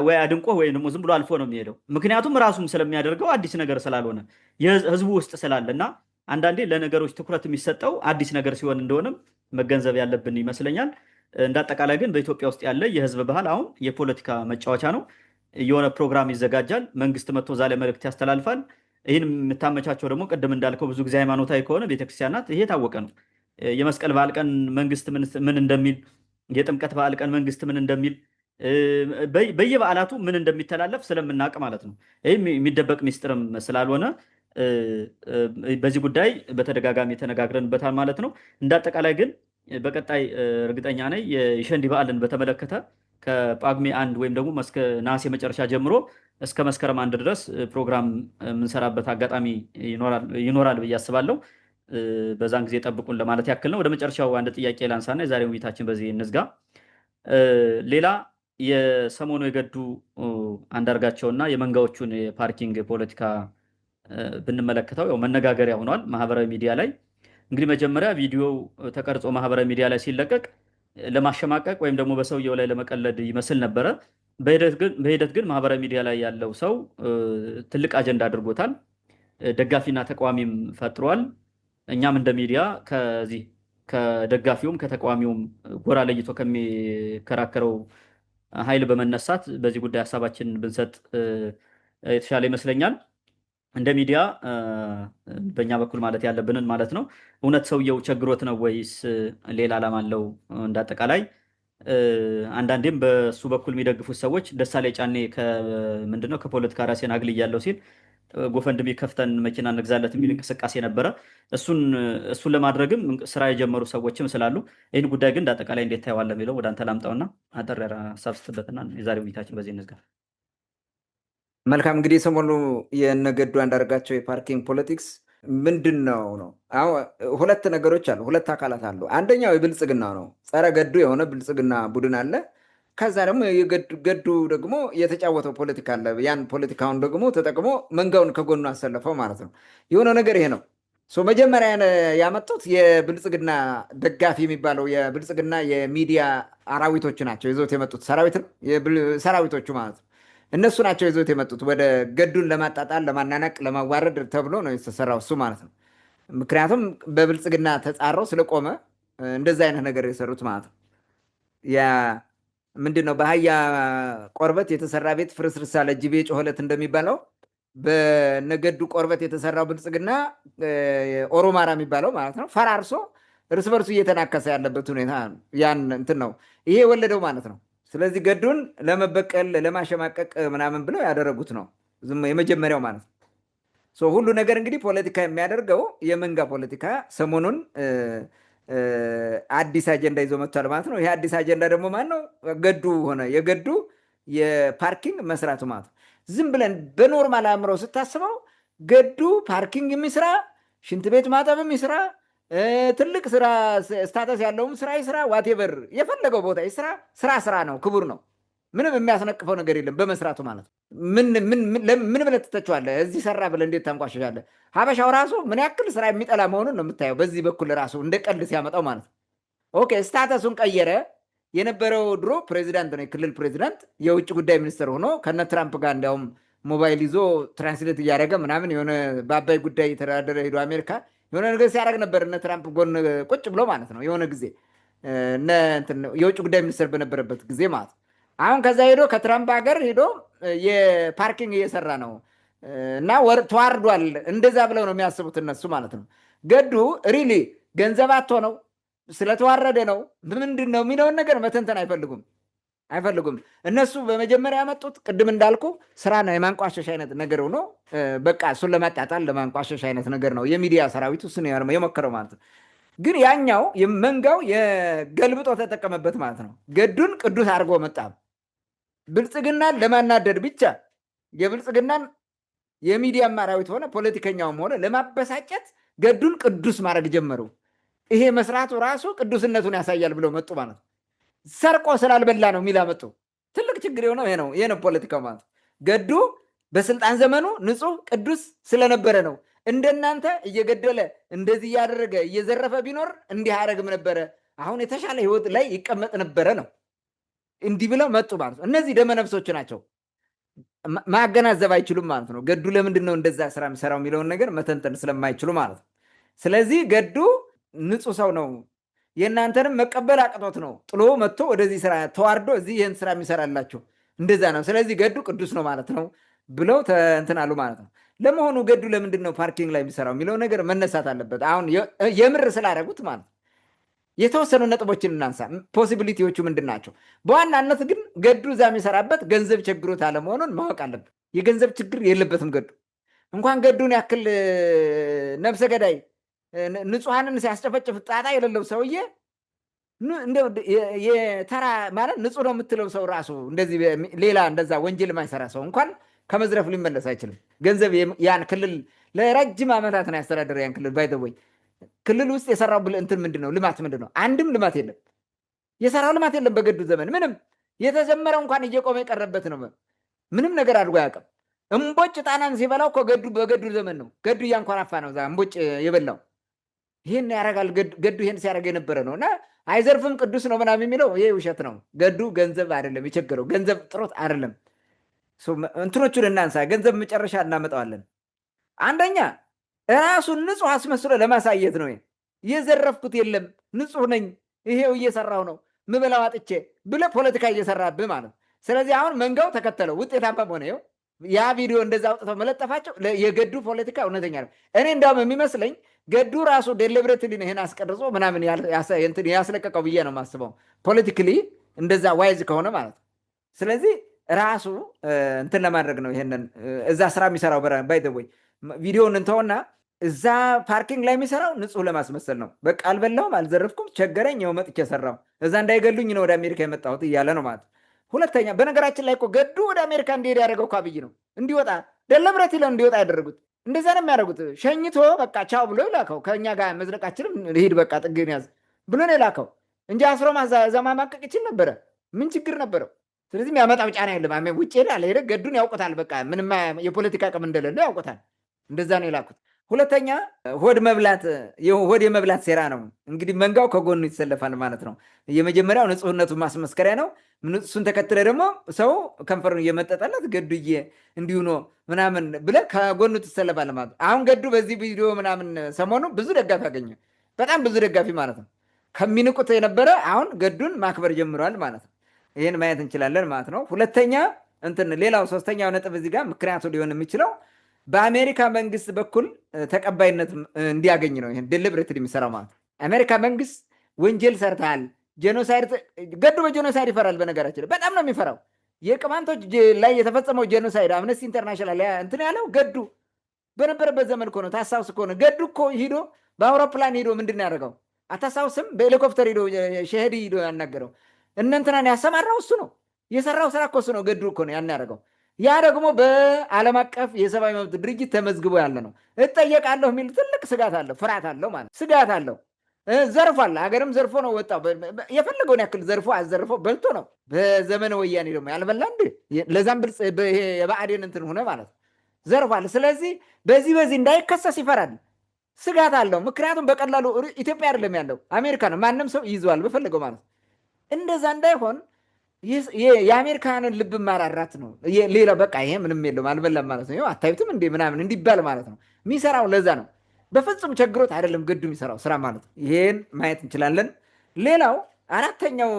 ወይ አድንቆ ወይ ደግሞ ዝም ብሎ አልፎ ነው የሚሄደው። ምክንያቱም ራሱም ስለሚያደርገው አዲስ ነገር ስላልሆነ ህዝቡ ውስጥ ስላለ እና አንዳንዴ ለነገሮች ትኩረት የሚሰጠው አዲስ ነገር ሲሆን እንደሆነም መገንዘብ ያለብን ይመስለኛል። እንደ አጠቃላይ ግን በኢትዮጵያ ውስጥ ያለ የህዝብ ባህል አሁን የፖለቲካ መጫወቻ ነው። የሆነ ፕሮግራም ይዘጋጃል፣ መንግስት መጥቶ እዛ ላይ መልእክት ያስተላልፋል። ይህን የምታመቻቸው ደግሞ ቅድም እንዳልከው ብዙ ጊዜ ሃይማኖታዊ ከሆነ ቤተክርስቲያን ናት። ይሄ የታወቀ ነው። የመስቀል በዓል ቀን መንግስት ምን እንደሚል፣ የጥምቀት በዓል ቀን መንግስት ምን እንደሚል፣ በየበዓላቱ ምን እንደሚተላለፍ ስለምናውቅ ማለት ነው። ይህ የሚደበቅ ሚስጥርም ስላልሆነ በዚህ ጉዳይ በተደጋጋሚ ተነጋግረንበታል ማለት ነው። እንደ አጠቃላይ ግን በቀጣይ እርግጠኛ ነኝ የሸንዲ በዓልን በተመለከተ ከጳጉሜ 1 ወይም ደግሞ ነሐሴ መጨረሻ ጀምሮ እስከ መስከረም 1 ድረስ ፕሮግራም የምንሰራበት አጋጣሚ ይኖራል ብዬ አስባለሁ። በዛን ጊዜ ጠብቁን ለማለት ያክል ነው። ወደ መጨረሻው አንድ ጥያቄ ላንሳና የዛሬው ውይይታችን በዚህ እንዝጋ። ሌላ የሰሞኑ የገዱ አንዳርጋቸውና የመንጋዎቹን የፓርኪንግ ፖለቲካ ብንመለከተው ያው መነጋገሪያ ሆኗል ማህበራዊ ሚዲያ ላይ። እንግዲህ መጀመሪያ ቪዲዮው ተቀርጾ ማህበራዊ ሚዲያ ላይ ሲለቀቅ ለማሸማቀቅ ወይም ደግሞ በሰውየው ላይ ለመቀለድ ይመስል ነበረ። በሂደት ግን ማህበራዊ ሚዲያ ላይ ያለው ሰው ትልቅ አጀንዳ አድርጎታል። ደጋፊና ተቃዋሚም ፈጥሯል። እኛም እንደ ሚዲያ ከዚህ ከደጋፊውም ከተቃዋሚውም ጎራ ለይቶ ከሚከራከረው ኃይል በመነሳት በዚህ ጉዳይ ሀሳባችን ብንሰጥ የተሻለ ይመስለኛል። እንደ ሚዲያ በእኛ በኩል ማለት ያለብንን ማለት ነው። እውነት ሰውየው ቸግሮት ነው ወይስ ሌላ ዓላማ አለው? እንዳጠቃላይ አንዳንዴም በሱ በኩል የሚደግፉት ሰዎች ደሳለኝ ጫኔ ምንድነው ከፖለቲካ ራሴን አግልያለሁ ሲል ጎፈንድሚ ከፍተን መኪና እንግዛለት የሚል እንቅስቃሴ ነበረ። እሱን ለማድረግም ስራ የጀመሩ ሰዎችም ስላሉ ይህን ጉዳይ ግን እንዳጠቃላይ እንዴት ታየዋለህ የሚለው ወደ አንተ ላምጣውና አጠር ያለ ሀሳብ ስትበትና የዛሬ ውይይታችን በዚህ እንዝጋ። መልካም እንግዲህ ሰሞኑ የነገዱ አንዳርጋቸው የፓርኪንግ ፖለቲክስ ምንድን ነው? ሁለት ነገሮች አሉ፣ ሁለት አካላት አሉ። አንደኛው የብልጽግና ነው፣ ጸረ ገዱ የሆነ ብልጽግና ቡድን አለ። ከዛ ደግሞ ገዱ ደግሞ የተጫወተው ፖለቲካ አለ። ያን ፖለቲካውን ደግሞ ተጠቅሞ መንጋውን ከጎኑ አሰለፈው ማለት ነው። የሆነው ነገር ይሄ ነው። መጀመሪያ ያመጡት የብልጽግና ደጋፊ የሚባለው የብልጽግና የሚዲያ አራዊቶች ናቸው ይዘውት የመጡት ሰራዊቶቹ ማለት ነው። እነሱ ናቸው ይዘውት የመጡት ወደ ገዱን ለማጣጣል፣ ለማናነቅ፣ ለማዋረድ ተብሎ ነው የተሰራው እሱ ማለት ነው። ምክንያቱም በብልጽግና ተጻረው ስለቆመ እንደዚ አይነት ነገር የሰሩት ማለት ነው። ምንድን ነው በአህያ ቆርበት የተሰራ ቤት ፍርስርስ አለ ጅቤ ጮኸለት እንደሚባለው በነገዱ ቆርበት የተሰራው ብልጽግና ኦሮማራ የሚባለው ማለት ነው ፈራርሶ እርስ በርሱ እየተናከሰ ያለበት ሁኔታ ያን እንትን ነው ይሄ የወለደው ማለት ነው። ስለዚህ ገዱን ለመበቀል ለማሸማቀቅ ምናምን ብለው ያደረጉት ነው የመጀመሪያው ማለት ነው። ሁሉ ነገር እንግዲህ ፖለቲካ የሚያደርገው የመንጋ ፖለቲካ ሰሞኑን አዲስ አጀንዳ ይዞ መጥቷል ማለት ነው። ይሄ አዲስ አጀንዳ ደግሞ ማን ነው? ገዱ ሆነ። የገዱ የፓርኪንግ መስራቱ ማለት ነው። ዝም ብለን በኖርማል አእምሮ ስታስበው ገዱ ፓርኪንግ የሚስራ ሽንት ቤት ማጠብ የሚስራ ትልቅ ስራ ስታተስ ያለውም ስራ ይስራ ዋቴቨር የፈለገው ቦታ ይስራ ስራ ነው፣ ክቡር ነው። ምንም የሚያስነቅፈው ነገር የለም በመስራቱ ማለት ነው። ምን ብለህ ትተቸዋለህ? እዚህ ሰራ ብለህ እንዴት ታንቋሸሻለህ? ሀበሻው ራሱ ምን ያክል ስራ የሚጠላ መሆኑን ነው የምታየው በዚህ በኩል ራሱ እንደ ቀልድ ሲያመጣው ማለት ነው። ኦኬ ስታተሱን ቀየረ። የነበረው ድሮ ፕሬዚዳንት ነው፣ የክልል ፕሬዚዳንት የውጭ ጉዳይ ሚኒስትር ሆኖ ከነ ትራምፕ ጋር እንዲያውም ሞባይል ይዞ ትራንስሌት እያደረገ ምናምን የሆነ በአባይ ጉዳይ የተደራደረ ሄዶ አሜሪካ የሆነ ነገር ሲያደርግ ነበር እነ ትራምፕ ጎን ቁጭ ብሎ ማለት ነው። የሆነ ጊዜ የውጭ ጉዳይ ሚኒስትር በነበረበት ጊዜ ማለት ነው። አሁን ከዛ ሄዶ ከትራምፕ ሀገር ሄዶ የፓርኪንግ እየሰራ ነው እና ተዋርዷል። እንደዛ ብለው ነው የሚያስቡት እነሱ ማለት ነው። ገዱ ሪሊ ገንዘብ አቶ ነው ስለተዋረደ ነው ምንድን ነው የሚለውን ነገር መተንተን አይፈልጉም። እነሱ በመጀመሪያ ያመጡት ቅድም እንዳልኩ ስራ ነው፣ የማንቋሸሽ አይነት ነገር ሆኖ በቃ እሱን ለማጣጣል ለማንቋሸሽ አይነት ነገር ነው የሚዲያ ሰራዊቱ እሱን የሞከረው ማለት ነው። ግን ያኛው መንጋው የገልብጦ ተጠቀመበት ማለት ነው። ገዱን ቅዱስ አድርጎ መጣ። ብልጽግናን ለማናደድ ብቻ የብልጽግናን የሚዲያ አማራዊት ሆነ ፖለቲከኛውም ሆነ ለማበሳጨት ገዱን ቅዱስ ማድረግ ጀመሩ። ይሄ መስራቱ ራሱ ቅዱስነቱን ያሳያል ብለው መጡ ማለት ነው። ሰርቆ ስላልበላ ነው የሚል አመጡ። ትልቅ ችግር የሆነው ይሄ ነው ፖለቲካው ማለት ነው። ገዱ በስልጣን ዘመኑ ንጹህ ቅዱስ ስለነበረ ነው። እንደናንተ እየገደለ እንደዚህ እያደረገ እየዘረፈ ቢኖር እንዲህ አያደርግም ነበረ፣ አሁን የተሻለ ህይወት ላይ ይቀመጥ ነበረ ነው። እንዲህ ብለው መጡ ማለት ነው። እነዚህ ደመነፍሶች ናቸው፣ ማገናዘብ አይችሉም ማለት ነው። ገዱ ለምንድን ነው እንደዛ ስራ የሚሰራው የሚለውን ነገር መተንተን ስለማይችሉ ማለት ነው። ስለዚህ ገዱ ንጹህ ሰው ነው፣ የእናንተንም መቀበል አቅቶት ነው ጥሎ መጥቶ ወደዚህ ስራ ተዋርዶ እዚህ ይህን ስራ የሚሰራላችሁ እንደዛ ነው። ስለዚህ ገዱ ቅዱስ ነው ማለት ነው ብለው እንትን አሉ ማለት ነው። ለመሆኑ ገዱ ለምንድን ነው ፓርኪንግ ላይ የሚሰራው የሚለው ነገር መነሳት አለበት። አሁን የምር ስላደረጉት ማለት ነው። የተወሰኑ ነጥቦችን እናንሳ። ፖሲቢሊቲዎቹ ምንድን ናቸው? በዋናነት ግን ገዱ እዛ የሚሰራበት ገንዘብ ችግሮት አለመሆኑን ማወቅ አለበት። የገንዘብ ችግር የለበትም ገዱ። እንኳን ገዱን ያክል ነፍሰ ገዳይ ንጹሐንን ሲያስጨፈጭፍ ጣጣ የሌለው ሰውዬ የተራ ማለት ንጹህ ነው የምትለው ሰው ራሱ እንደዚህ ሌላ እንደዛ ወንጀል የማይሰራ ሰው እንኳን ከመዝረፍ ሊመለስ አይችልም። ገንዘብ ያን ክልል ለረጅም ዓመታት ነው ያስተዳደረ። ያን ክልል ባይተወይ ክልል ውስጥ የሰራው እንትን ምንድን ነው? ልማት ምንድን ነው? አንድም ልማት የለም። የሰራው ልማት የለም በገዱ ዘመን ምንም። የተጀመረው እንኳን እየቆመ የቀረበት ነው። ምንም ነገር አድርጎ አያውቅም። እምቦጭ ጣናን ሲበላው እኮ በገዱ ዘመን ነው። ገዱ እያንኮራፋ ነው እዛ እምቦጭ የበላው። ይህን ያደርጋል ገዱ። ይህን ሲያደርግ የነበረ ነው እና አይዘርፍም ቅዱስ ነው ምናምን የሚለው ይሄ ውሸት ነው። ገዱ ገንዘብ አይደለም የቸገረው፣ ገንዘብ ጥሮት አይደለም። እንትኖቹን እናንሳ። ገንዘብ መጨረሻ እናመጣዋለን። አንደኛ ራሱን ንጹህ አስመስሎ ለማሳየት ነው። የዘረፍኩት የለም ንጹህ ነኝ፣ ይሄው እየሰራው ነው ምበላው አጥቼ ብለህ ፖለቲካ እየሰራብህ ማለት ነው። ስለዚህ አሁን መንጋው ተከተለው ውጤታማ ሆነ። ያ ቪዲዮ እንደዛ አውጥተው መለጠፋቸው የገዱ ፖለቲካ እውነተኛ ነው። እኔ እንዳውም የሚመስለኝ ገዱ ራሱ ዴሊብሬትሊ ይሄን አስቀርጾ ምናምን ያስለቀቀው ብዬ ነው የማስበው፣ ፖለቲካሊ እንደዛ ዋይዝ ከሆነ ማለት ነው። ስለዚህ ራሱ እንትን ለማድረግ ነው ይሄንን እዛ ስራ የሚሰራው ባይተወይ ቪዲዮውን እንተውና እዛ ፓርኪንግ ላይ የሚሰራው ንጹህ ለማስመሰል ነው። በቃ አልበላሁም፣ አልዘረፍኩም፣ ቸገረኝ፣ ይኸው መጥቼ ሰራው፣ እዛ እንዳይገሉኝ ነው ወደ አሜሪካ የመጣሁት እያለ ነው ማለት። ሁለተኛ በነገራችን ላይ እኮ ገዱ ወደ አሜሪካ እንዲሄድ ያደረገው እኮ አብይ ነው። እንዲወጣ ደለብረት ይለው እንዲወጣ ያደረጉት እንደዛ ነው የሚያደርጉት። ሸኝቶ በቃ ቻው ብሎ ይላከው። ከእኛ ጋር መዝለቃችንም ሂድ በቃ ጥግን ያዝ ብሎ ነው የላከው እንጂ አስሮ እዛ ማማቀቅ ይችል ነበረ። ምን ችግር ነበረው? ስለዚህ የሚያመጣው ጫና የለም። ውጭ ሄደ ገዱን ያውቁታል። በቃ ምንም የፖለቲካ አቅም እንደሌለ ያውቁታል። እንደዛ ነው የላኩት። ሁለተኛ ሆድ የመብላት ሴራ ነው። እንግዲህ መንጋው ከጎኑ ይሰለፋል ማለት ነው። የመጀመሪያው ንጹህነቱ ማስመስከሪያ ነው። እሱን ተከትለ ደግሞ ሰው ከንፈሩን እየመጠጠለት ገዱዬ እንዲሁ ነው ምናምን ብለህ ከጎኑ ትሰለፋል ማለት ነው። አሁን ገዱ በዚህ ቪዲዮ ምናምን ሰሞኑ ብዙ ደጋፊ አገኘ፣ በጣም ብዙ ደጋፊ ማለት ነው። ከሚንቁት የነበረ አሁን ገዱን ማክበር ጀምሯል ማለት ነው። ይህን ማየት እንችላለን ማለት ነው። ሁለተኛ ሌላው ሶስተኛው ነጥብ እዚህ ጋር ምክንያቱ ሊሆን የሚችለው በአሜሪካ መንግስት በኩል ተቀባይነት እንዲያገኝ ነው ይሄን ዴሊብሬትሊ የሚሰራው ማለት ነው። አሜሪካ መንግስት ወንጀል ሰርተሃል፣ ጄኖሳይድ ገዱ በጄኖሳይድ ይፈራል። በነገራችን ላይ በጣም ነው የሚፈራው። የቅማንቶች ላይ የተፈጸመው ጄኖሳይድ አምነስቲ ኢንተርናሽናል እንትን ያለው ገዱ በነበረበት ዘመን እኮ ነው። ታስታውስ ከሆነ ገዱ እኮ ሂዶ በአውሮፕላን ሂዶ ምንድን ያደርገው አታስታውስም? በሄሊኮፕተር ሂዶ ሸሄዲ ሂዶ ያናገረው እነ እንትናን ያሰማራው እሱ ነው። የሰራው ስራ እኮ እሱ ነው። ገዱ እኮ ነው ያን ያደርገው። ያ ደግሞ በዓለም አቀፍ የሰብአዊ መብት ድርጅት ተመዝግቦ ያለ ነው። እጠየቃለሁ የሚል ትልቅ ስጋት አለው፣ ፍርሃት አለው ማለት ስጋት አለው። ዘርፏል። ሀገርም ዘርፎ ነው ወጣው። የፈለገውን ያክል ዘርፎ አዘርፎ በልቶ ነው። በዘመነ ወያኔ ደግሞ ያልበላ እንዴ? ለዛም ብልጽ የብአዴን እንትን ሆነ ማለት ዘርፏል። ስለዚህ በዚህ እንዳይከሰስ ይፈራል፣ ስጋት አለው። ምክንያቱም በቀላሉ ኢትዮጵያ አይደለም ያለው አሜሪካ ነው። ማንም ሰው ይይዘዋል በፈለገው ማለት እንደዛ እንዳይሆን የአሜሪካንን ልብ ማራራት ነው። ሌላ በቃ ይሄ ምንም የለውም አልበላም ማለት ነው። አታዩትም እንዴ ምናምን እንዲባል ማለት ነው የሚሰራው። ለዛ ነው በፍጹም ቸግሮት አይደለም ገዱ የሚሰራው ስራ ማለት ነው። ይሄን ማየት እንችላለን። ሌላው አራተኛው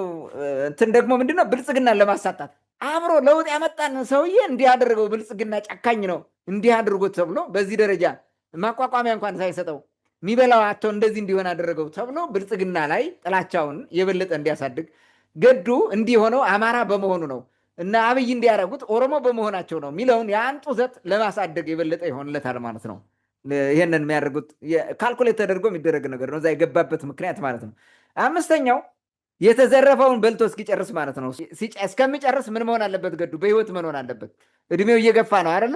እንትን ደግሞ ምንድነው? ብልጽግናን ለማሳጣት አብሮ ለውጥ ያመጣን ሰውዬ እንዲህ አደረገው። ብልጽግና ጨካኝ ነው እንዲህ አድርጎት ተብሎ በዚህ ደረጃ ማቋቋሚያ እንኳን ሳይሰጠው የሚበላው አቶ እንደዚህ እንዲሆን አደረገው ተብሎ ብልጽግና ላይ ጥላቻውን የበለጠ እንዲያሳድግ ገዱ እንዲሆነው አማራ በመሆኑ ነው እና አብይ እንዲያደርጉት ኦሮሞ በመሆናቸው ነው የሚለውን የአንጡ ዘት ለማሳደግ የበለጠ ይሆንለታል ማለት ነው። ይህንን የሚያደርጉት ካልኩሌት ተደርጎ የሚደረግ ነገር ነው። እዛ የገባበት ምክንያት ማለት ነው። አምስተኛው የተዘረፈውን በልቶ እስኪጨርስ ማለት ነው። እስከሚጨርስ ምን መሆን አለበት? ገዱ በህይወት መሆን አለበት። እድሜው እየገፋ ነው አይደለ?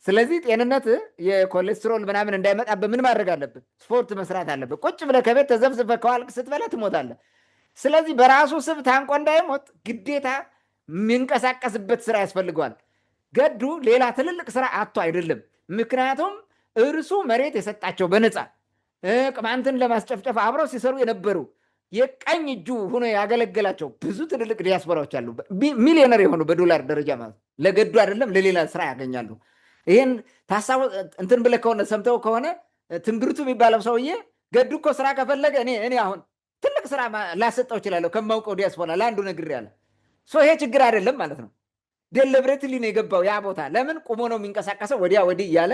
ስለዚህ ጤንነት የኮሌስትሮል ምናምን እንዳይመጣበት ምን ማድረግ አለበት? ስፖርት መስራት አለበት። ቁጭ ብለህ ከቤት ተዘፍዝፈህ ከዋልክ ስትበላ ትሞታለህ። ስለዚህ በራሱ ስብ ታንቆ እንዳይሞት ግዴታ የሚንቀሳቀስበት ስራ ያስፈልገዋል። ገዱ ሌላ ትልልቅ ስራ አቶ አይደለም። ምክንያቱም እርሱ መሬት የሰጣቸው በነፃ ቅማንትን ለማስጨፍጨፍ አብረው ሲሰሩ የነበሩ የቀኝ እጁ ሆኖ ያገለገላቸው ብዙ ትልልቅ ዲያስፖራዎች አሉ። ሚሊዮነር የሆኑ በዶላር ደረጃ ማለት ለገዱ አይደለም ለሌላ ስራ ያገኛሉ። ይህን ታሳብ እንትን ብለህ ከሆነ ሰምተው ከሆነ ትንግርቱ የሚባለው ሰውዬ ገዱ እኮ ስራ ከፈለገ እኔ አሁን ትልቅ ስራ ላሰጠው እችላለሁ ከማውቀው ዲያስፖራ ለአንዱ ነግሬያለሁ። ይሄ ችግር አይደለም ማለት ነው። ዴሊብሬትሊ ነው የገባው ያ ቦታ። ለምን ቁሞ ነው የሚንቀሳቀሰው? ወዲያ ወዲህ እያለ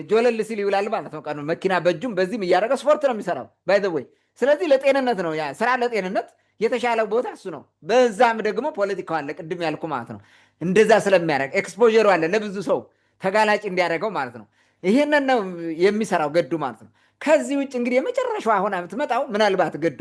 ጆለል ሲል ይውላል ማለት ነው። ቀኑ መኪና በእጁም በዚህም እያደረገ ስፖርት ነው የሚሰራው ባይ ዘ ወይ። ስለዚህ ለጤንነት ነው ያ ስራ፣ ለጤንነት የተሻለ ቦታ እሱ ነው። በዛም ደግሞ ፖለቲካው አለ ቅድም ያልኩ ማለት ነው። እንደዛ ስለሚያደርግ ኤክስፖዠሩ አለ ለብዙ ሰው ተጋላጭ እንዲያደርገው ማለት ነው። ይህንን ነው የሚሰራው ገዱ ማለት ነው። ከዚህ ውጭ እንግዲህ የመጨረሻው አሁን የምትመጣው ምናልባት ገዱ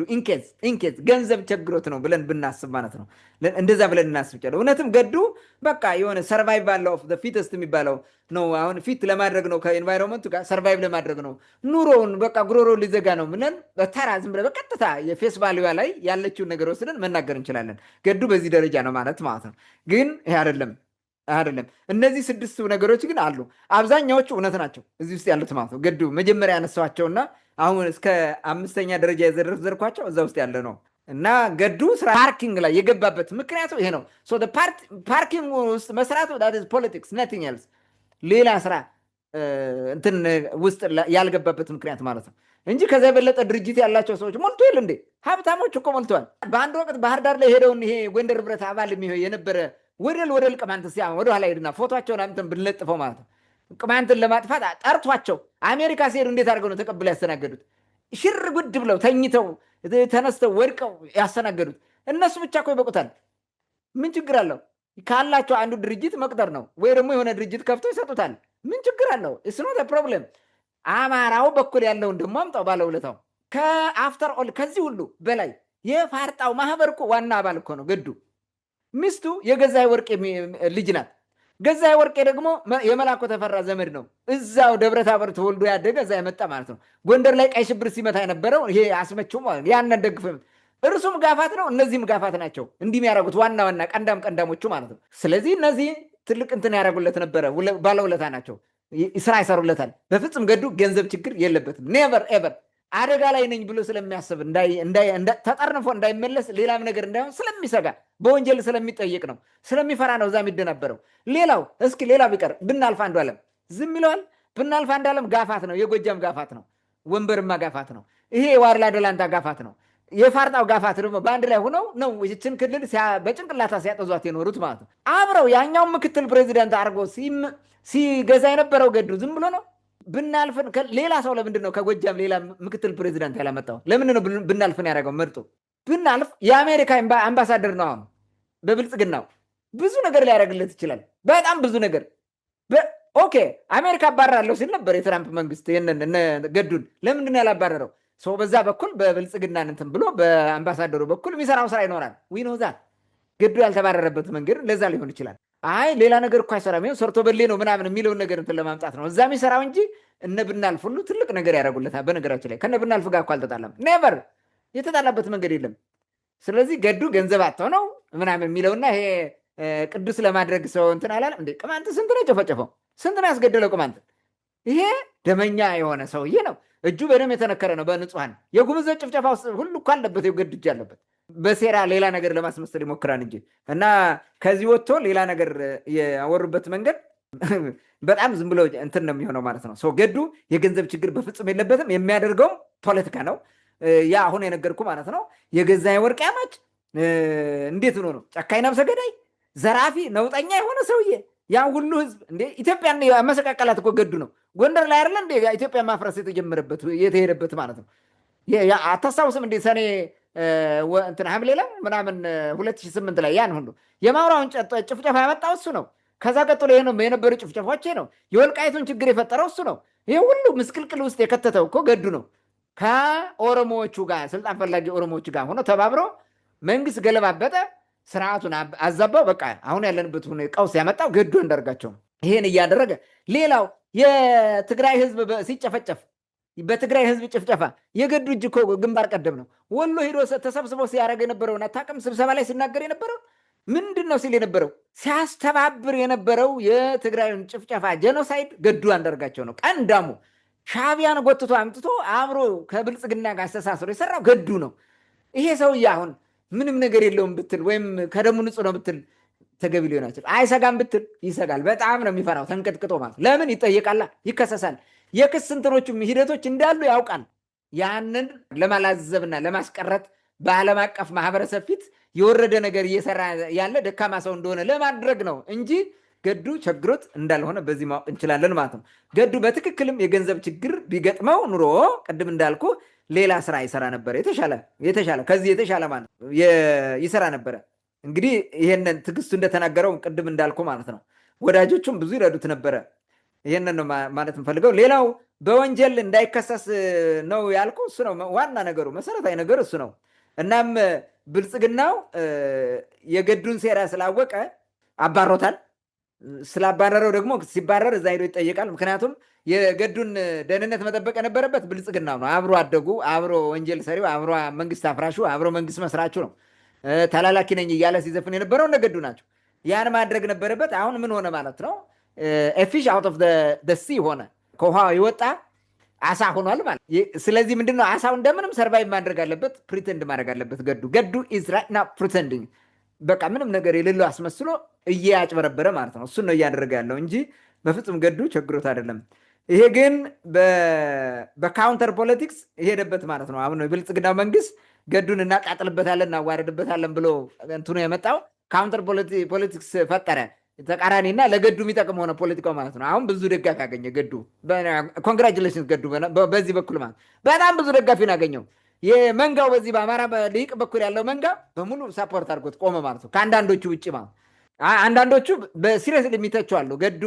ኢንኬዝ ገንዘብ ቸግሮት ነው ብለን ብናስብ ማለት ነው። እንደዛ ብለን እናስብ ይቻላል። እውነትም ገዱ በቃ የሆነ ሰርቫይቫል ኦፍ ዘ ፊተስት የሚባለው ነው። አሁን ፊት ለማድረግ ነው፣ ከኤንቫይሮንመንቱ ጋር ሰርቫይቭ ለማድረግ ነው። ኑሮውን በቃ ጉሮሮ ሊዘጋ ነው ምንን በተራ ዝም ብለህ በቀጥታ የፌስ ቫሊዋ ላይ ያለችውን ነገር ወስደን መናገር እንችላለን። ገዱ በዚህ ደረጃ ነው ማለት ነው። ግን ይሄ አይደለም። እነዚህ 6 ነገሮች ግን አሉ። አብዛኛዎቹ እውነት ናቸው እዚህ ውስጥ ያሉት ማለት ነው። ገዱ መጀመሪያ ያነሳቸውና አሁን እስከ 5ኛ ደረጃ የዘረዘርኳቸው እዛ ውስጥ ያለ ነው እና ገዱ ስራ ፓርኪንግ ላይ የገባበት ምክንያቱ ይሄ ነው። ፓርኪንግ ውስጥ መስራቱ ፖለቲክስ ነቲንግ ኤልስ፣ ሌላ ስራ እንትን ውስጥ ያልገባበት ምክንያት ማለት ነው እንጂ ከዛ የበለጠ ድርጅት ያላቸው ሰዎች ሞልቶ የለ እንዴ? ሀብታሞች እኮ ሞልተዋል። በአንድ ወቅት ባህር ዳር ላይ ሄደውን ይሄ ጎንደር ህብረት አባል የነበረ ወደል ቅማንት ወደኋላ ሄድና ፎቶቸውን አምጥተን ብንለጥፈው ማለት ነው። ቅማንትን ለማጥፋት ጠርቷቸው አሜሪካ ሲሄዱ እንዴት አድርገው ነው ተቀብለው ያስተናገዱት? ሽር ጉድ ብለው ተኝተው ተነስተው ወድቀው ያስተናገዱት እነሱ ብቻ እኮ ይበቁታል። ምን ችግር አለው? ካላቸው አንዱ ድርጅት መቅጠር ነው ወይ ደግሞ የሆነ ድርጅት ከፍቶ ይሰጡታል። ምን ችግር አለው? እስ ኖት ፕሮብለም። አማራው በኩል ያለውን ደግሞ አምጣው ባለውለታው። ከአፍተር ኦል ከዚህ ሁሉ በላይ የፋርጣው ማህበር እኮ ዋና አባል እኮ ነው ገዱ። ሚስቱ የገዛይ ወርቄ ልጅ ናት። ገዛይ ወርቄ ደግሞ የመላኮ ተፈራ ዘመድ ነው። እዛው ደብረታቦር ተወልዶ ያደገ እዛ የመጣ ማለት ነው። ጎንደር ላይ ቀይ ሽብር ሲመታ የነበረው ይሄ አስመቸው ማለት ያንን ደግፍ እርሱም ጋፋት ነው፣ እነዚህም ጋፋት ናቸው። እንዲህ የሚያደርጉት ዋና ቀንዳሞቹ ማለት ነው። ስለዚህ እነዚህ ትልቅ እንትን ያደርጉለት ነበረ፣ ባለውለታ ናቸው፣ ስራ ይሰሩለታል። በፍጹም ገዱ ገንዘብ ችግር የለበትም። ኔቨር ኤቨር አደጋ ላይ ነኝ ብሎ ስለሚያስብ ተጠርንፎ እንዳይመለስ ሌላም ነገር እንዳይሆን ስለሚሰጋ በወንጀል ስለሚጠየቅ ነው፣ ስለሚፈራ ነው እዛ የሚደናበረው። ሌላው ቢቀር ብናልፍ አንዱ ዓለም ዝም ይለዋል። ብናልፍ አንዱ ዓለም ጋፋት ነው፣ የጎጃም ጋፋት ነው፣ ወንበርማ ጋፋት ነው፣ ይሄ የዋርላ ደላንታ ጋፋት ነው። የፋርጣው ጋፋት ደግሞ በአንድ ላይ ሆነው ነው ይችን ክልል በጭንቅላታ ሲያጠዟት የኖሩት ማለት ነው። አብረው ያኛው ምክትል ፕሬዚደንት አድርጎ ሲገዛ የነበረው ገዱ ዝም ብሎ ነው። ብናልፍን ሌላ ሰው ለምንድን ነው ከጎጃም ሌላ ምክትል ፕሬዚደንት ያላመጣው? ለምንድን ነው ብናልፍን ያደረገው? መርጦ ብናልፍ የአሜሪካ አምባሳደር ነው። አሁን በብልጽግናው ብዙ ነገር ሊያደርግለት ይችላል። በጣም ብዙ ነገር። ኦኬ አሜሪካ አባረራለሁ ሲል ነበር የትራምፕ መንግስት። ይህንን ገዱን ለምንድን ነው ያላባረረው? ሰው በዛ በኩል በብልጽግና እንትን ብሎ በአምባሳደሩ በኩል የሚሰራው ስራ ይኖራል። ዊኖዛ ገዱ ያልተባረረበት መንገድ ለዛ ሊሆን ይችላል። አይ ሌላ ነገር እኮ አይሰራም፣ ይኸው ሰርቶ በሌ ነው ምናምን የሚለውን ነገር እንትን ለማምጣት ነው እዛ የሚሰራው እንጂ እነ ብናልፍ ሁሉ ትልቅ ነገር ያደርጉለታል። በነገራችን ላይ ከነ ብናልፍ ጋር እኮ አልተጣላም። ኔቨር የተጣላበት መንገድ የለም። ስለዚህ ገዱ ገንዘብ አጥተው ነው ምናምን የሚለውና ይሄ ቅዱስ ለማድረግ ሰው እንትን አላለም እንዴ? ቅማንት ስንት ነው የጨፈጨፈው? ስንት ነው ያስገደለው ቅማንት? ይሄ ደመኛ የሆነ ሰውዬ ነው። እጁ በደም የተነከረ ነው በንጹሐን። የጉምዞች ጭፍጨፋ ውስጥ ሁሉ እኮ አለበት፣ የገዱ እጅ አለበት። በሴራ ሌላ ነገር ለማስመሰል ይሞክራል እንጂ እና ከዚህ ወጥቶ ሌላ ነገር ያወሩበት መንገድ በጣም ዝም ብሎ እንትን ነው የሚሆነው ማለት ነው። ሰው ገዱ የገንዘብ ችግር በፍጹም የለበትም። የሚያደርገውም ፖለቲካ ነው። ያ አሁን የነገርኩ ማለት ነው። የገዛ የወርቅ ያማች እንዴት ሆኖ ነው ጨካኝ ነብሰ ገዳይ ዘራፊ ነውጠኛ የሆነ ሰውዬ ያ ሁሉ ህዝብ እንዴ ኢትዮጵያን መሰቃቀላት እኮ ገዱ ነው። ጎንደር ላይ አይደለ እንዴ ኢትዮጵያ ማፍረስ የተጀመረበት የተሄደበት ማለት ነው። አታስታውስም እንዴ ሰኔ እንትን ሐምሌ ላይ ምናምን 2008 ላይ ያን ሁሉ የማውራውን ጭፍጨፋ ያመጣው እሱ ነው። ከዛ ቀጥሎ የነበሩ ጭፍጨፋዎች ነው። የወልቃይቱን ችግር የፈጠረው እሱ ነው። ይሄ ሁሉ ምስቅልቅል ውስጥ የከተተው እኮ ገዱ ነው። ከኦሮሞዎቹ ጋር ስልጣን ፈላጊ ኦሮሞዎቹ ጋር ሆኖ ተባብሮ መንግስት ገለባበጠ፣ ስርዓቱን አዛባው። በቃ አሁን ያለንበት ቀውስ ያመጣው ገዱ አንዳርጋቸው ይሄን እያደረገ ሌላው የትግራይ ህዝብ ሲጨፈጨፍ በትግራይ ህዝብ ጭፍጨፋ የገዱ እጅ እኮ ግንባር ቀደም ነው። ወሎ ሄዶ ተሰብስቦ ሲያደርግ የነበረውን አታውቅም? ስብሰባ ላይ ሲናገር የነበረው ምንድን ነው ሲል የነበረው ሲያስተባብር የነበረው የትግራይን ጭፍጨፋ ጄኖሳይድ ገዱ አንዳርጋቸው ነው። ቀንዳሙ ሻዕቢያን ጎትቶ አምጥቶ አብሮ ከብልጽግና ጋር አስተሳስሮ የሰራው ገዱ ነው። ይሄ ሰውዬ አሁን ምንም ነገር የለውም ብትል ወይም ከደሙ ንጹህ ነው ብትል ተገቢ ሊሆን አይችልም። አይሰጋም ብትል ይሰጋል። በጣም ነው የሚፈራው ተንቀጥቅጦ ማለት ለምን ይጠየቃላ፣ ይከሰሳል። የክስ እንትኖቹም ሂደቶች እንዳሉ ያውቃል። ያንን ለማላዘብና ለማስቀረት በዓለም አቀፍ ማህበረሰብ ፊት የወረደ ነገር እየሰራ ያለ ደካማ ሰው እንደሆነ ለማድረግ ነው እንጂ ገዱ ቸግሮት እንዳልሆነ በዚህ ማወቅ እንችላለን ማለት ነው። ገዱ በትክክልም የገንዘብ ችግር ቢገጥመው ኑሮ ቅድም እንዳልኩ ሌላ ስራ ይሰራ ነበረ። የተሻለ ከዚህ የተሻለ ማለት ይሰራ ነበረ። እንግዲህ ይሄንን ትዕግስቱ እንደተናገረው ቅድም እንዳልኩ ማለት ነው። ወዳጆቹም ብዙ ይረዱት ነበረ። ይሄንን ነው ማለት የምፈልገው። ሌላው በወንጀል እንዳይከሰስ ነው ያልኩ እሱ ነው ዋና ነገሩ፣ መሰረታዊ ነገር እሱ ነው። እናም ብልጽግናው የገዱን ሴራ ስላወቀ አባሮታል። ስላባረረው ደግሞ ሲባረር እዛ ሄዶ ይጠየቃል። ምክንያቱም የገዱን ደህንነት መጠበቅ የነበረበት ብልጽግናው ነው። አብሮ አደጉ፣ አብሮ ወንጀል ሰሪው፣ አብሮ መንግስት አፍራሹ፣ አብሮ መንግስት መስራቹ ነው። ተላላኪ ነኝ እያለ ሲዘፍን የነበረው እነ ገዱ ናቸው። ያን ማድረግ ነበረበት። አሁን ምን ሆነ ማለት ነው? ፊሽ አውት ኦፍ ሲ ሆነ፣ ከውሃ የወጣ አሳ ሆኗል ማለት። ስለዚህ ምንድነው አሳው እንደምንም ሰርቫይቭ ማድረግ አለበት፣ ፕሪተንድ ማድረግ አለበት። ገዱ ኢዝ ራይት ናው ፕሪተንዲንግ፣ በቃ ምንም ነገር የሌለው አስመስሎ እያጭበረበረ ማለት ነው። እሱን ነው እያደረገ ያለው እንጂ በፍጹም ገዱ ቸግሮት አይደለም። ይሄ ግን በካውንተር ፖለቲክስ የሄደበት ማለት ነው። አሁን የብልጽግናው መንግስት ገዱን እናቃጥልበታለን እናዋረድበታለን ብሎ እንትኑ የመጣው ካውንተር ፖለቲክስ ፈጠረ፣ ተቃራኒና ለገዱ የሚጠቅም ሆነ ፖለቲካው ማለት ነው። አሁን ብዙ ደጋፊ ያገኘ ገዱ። ኮንግራጁሌሽን ገዱ። በዚህ በኩል ማለት በጣም ብዙ ደጋፊን ያገኘው የመንጋው በዚህ በአማራ ሊቅ በኩል ያለው መንጋ በሙሉ ሳፖርት አድርጎት ቆመ ማለት ነው። ከአንዳንዶቹ ውጭ ማለት አንዳንዶቹ በሲሪየስ የሚተቸው አሉ። ገዱ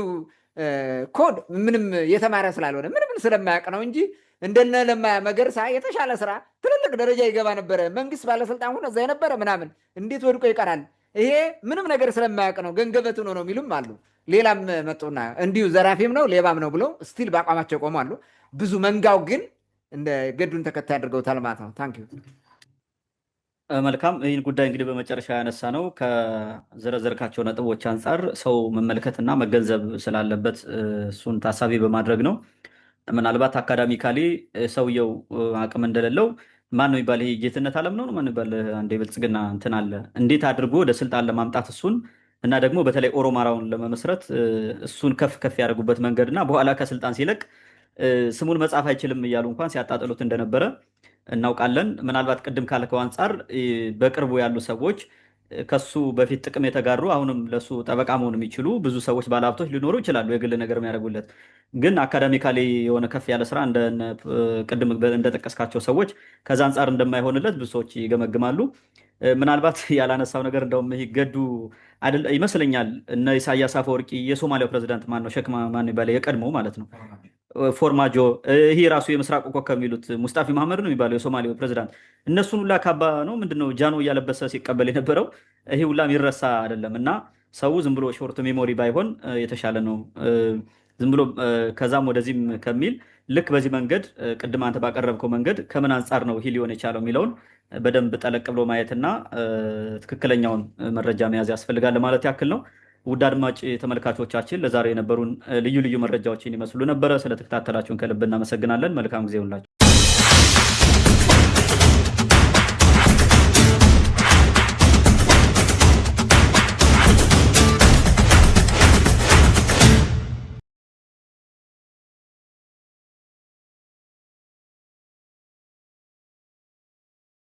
ኮድ ምንም የተማረ ስላልሆነ ምንም ስለማያውቅ ነው እንጂ እንደነ ለማ መገርሳ የተሻለ ስራ ትልልቅ ደረጃ ይገባ ነበረ። መንግስት ባለስልጣን ሆኖ እዛ የነበረ ምናምን እንዴት ወድቆ ይቀራል? ይሄ ምንም ነገር ስለማያውቅ ነው፣ ገንገበት ሆኖ ነው የሚሉም አሉ። ሌላም መጡና እንዲሁ ዘራፊም ነው ሌባም ነው ብለው ስቲል በአቋማቸው ቆማሉ። ብዙ መንጋው ግን እንደ ገዱን ተከታይ አድርገውታል ማለት ነው። ታንክ ዩ። መልካም። ይህን ጉዳይ እንግዲህ በመጨረሻ ያነሳ ነው ከዘረዘርካቸው ነጥቦች አንጻር ሰው መመልከትና መገንዘብ ስላለበት እሱን ታሳቢ በማድረግ ነው። ምናልባት አካዳሚካሊ ሰውየው አቅም እንደሌለው ማን ነው ይባል? ይሄ ጌትነት አለም ነው ማን ይባል? አንድ የብልጽግና እንትን አለ። እንዴት አድርጎ ወደ ስልጣን ለማምጣት እሱን እና ደግሞ በተለይ ኦሮማራውን ለመመስረት እሱን ከፍ ከፍ ያደርጉበት መንገድ እና በኋላ ከስልጣን ሲለቅ ስሙን መጻፍ አይችልም እያሉ እንኳን ሲያጣጥሉት እንደነበረ እናውቃለን። ምናልባት ቅድም ካልከው አንጻር በቅርቡ ያሉ ሰዎች ከሱ በፊት ጥቅም የተጋሩ አሁንም ለሱ ጠበቃ መሆን የሚችሉ ብዙ ሰዎች ባለሀብቶች ሊኖሩ ይችላሉ፣ የግል ነገር የሚያደርጉለት ግን አካዳሚካሊ የሆነ ከፍ ያለ ስራ ቅድም እንደጠቀስካቸው ሰዎች ከዛ አንጻር እንደማይሆንለት ብዙ ሰዎች ይገመግማሉ። ምናልባት ያላነሳው ነገር እንደውም ይሄ ገዱ ይመስለኛል እነ ኢሳያስ አፈወርቂ የሶማሊያው ፕሬዚዳንት ማን ነው ሼክ ማን ይባላል የቀድሞ ማለት ነው ፎርማጆ ይሄ ራሱ የምስራቁ ኮከብ የሚሉት ሙስጣፊ መሐመድ ነው የሚባለው የሶማሌው ፕሬዚዳንት እነሱን ሁላ ካባ ነው ምንድነው ጃኖ እያለበሰ ሲቀበል የነበረው ይሄ ሁላ የሚረሳ አይደለም። እና ሰው ዝም ብሎ ሾርት ሜሞሪ ባይሆን የተሻለ ነው። ዝም ብሎ ከዛም ወደዚህም ከሚል ልክ በዚህ መንገድ ቅድም አንተ ባቀረብከው መንገድ ከምን አንጻር ነው ይህ ሊሆን የቻለው የሚለውን በደንብ ጠለቅ ብሎ ማየትና ትክክለኛውን መረጃ መያዝ ያስፈልጋል ማለት ያክል ነው። ውድ አድማጭ ተመልካቾቻችን ለዛሬ የነበሩን ልዩ ልዩ መረጃዎችን ይመስሉ ነበረ። ስለተከታተላችሁን ከልብ እናመሰግናለን። መልካም ጊዜ ሁላችሁ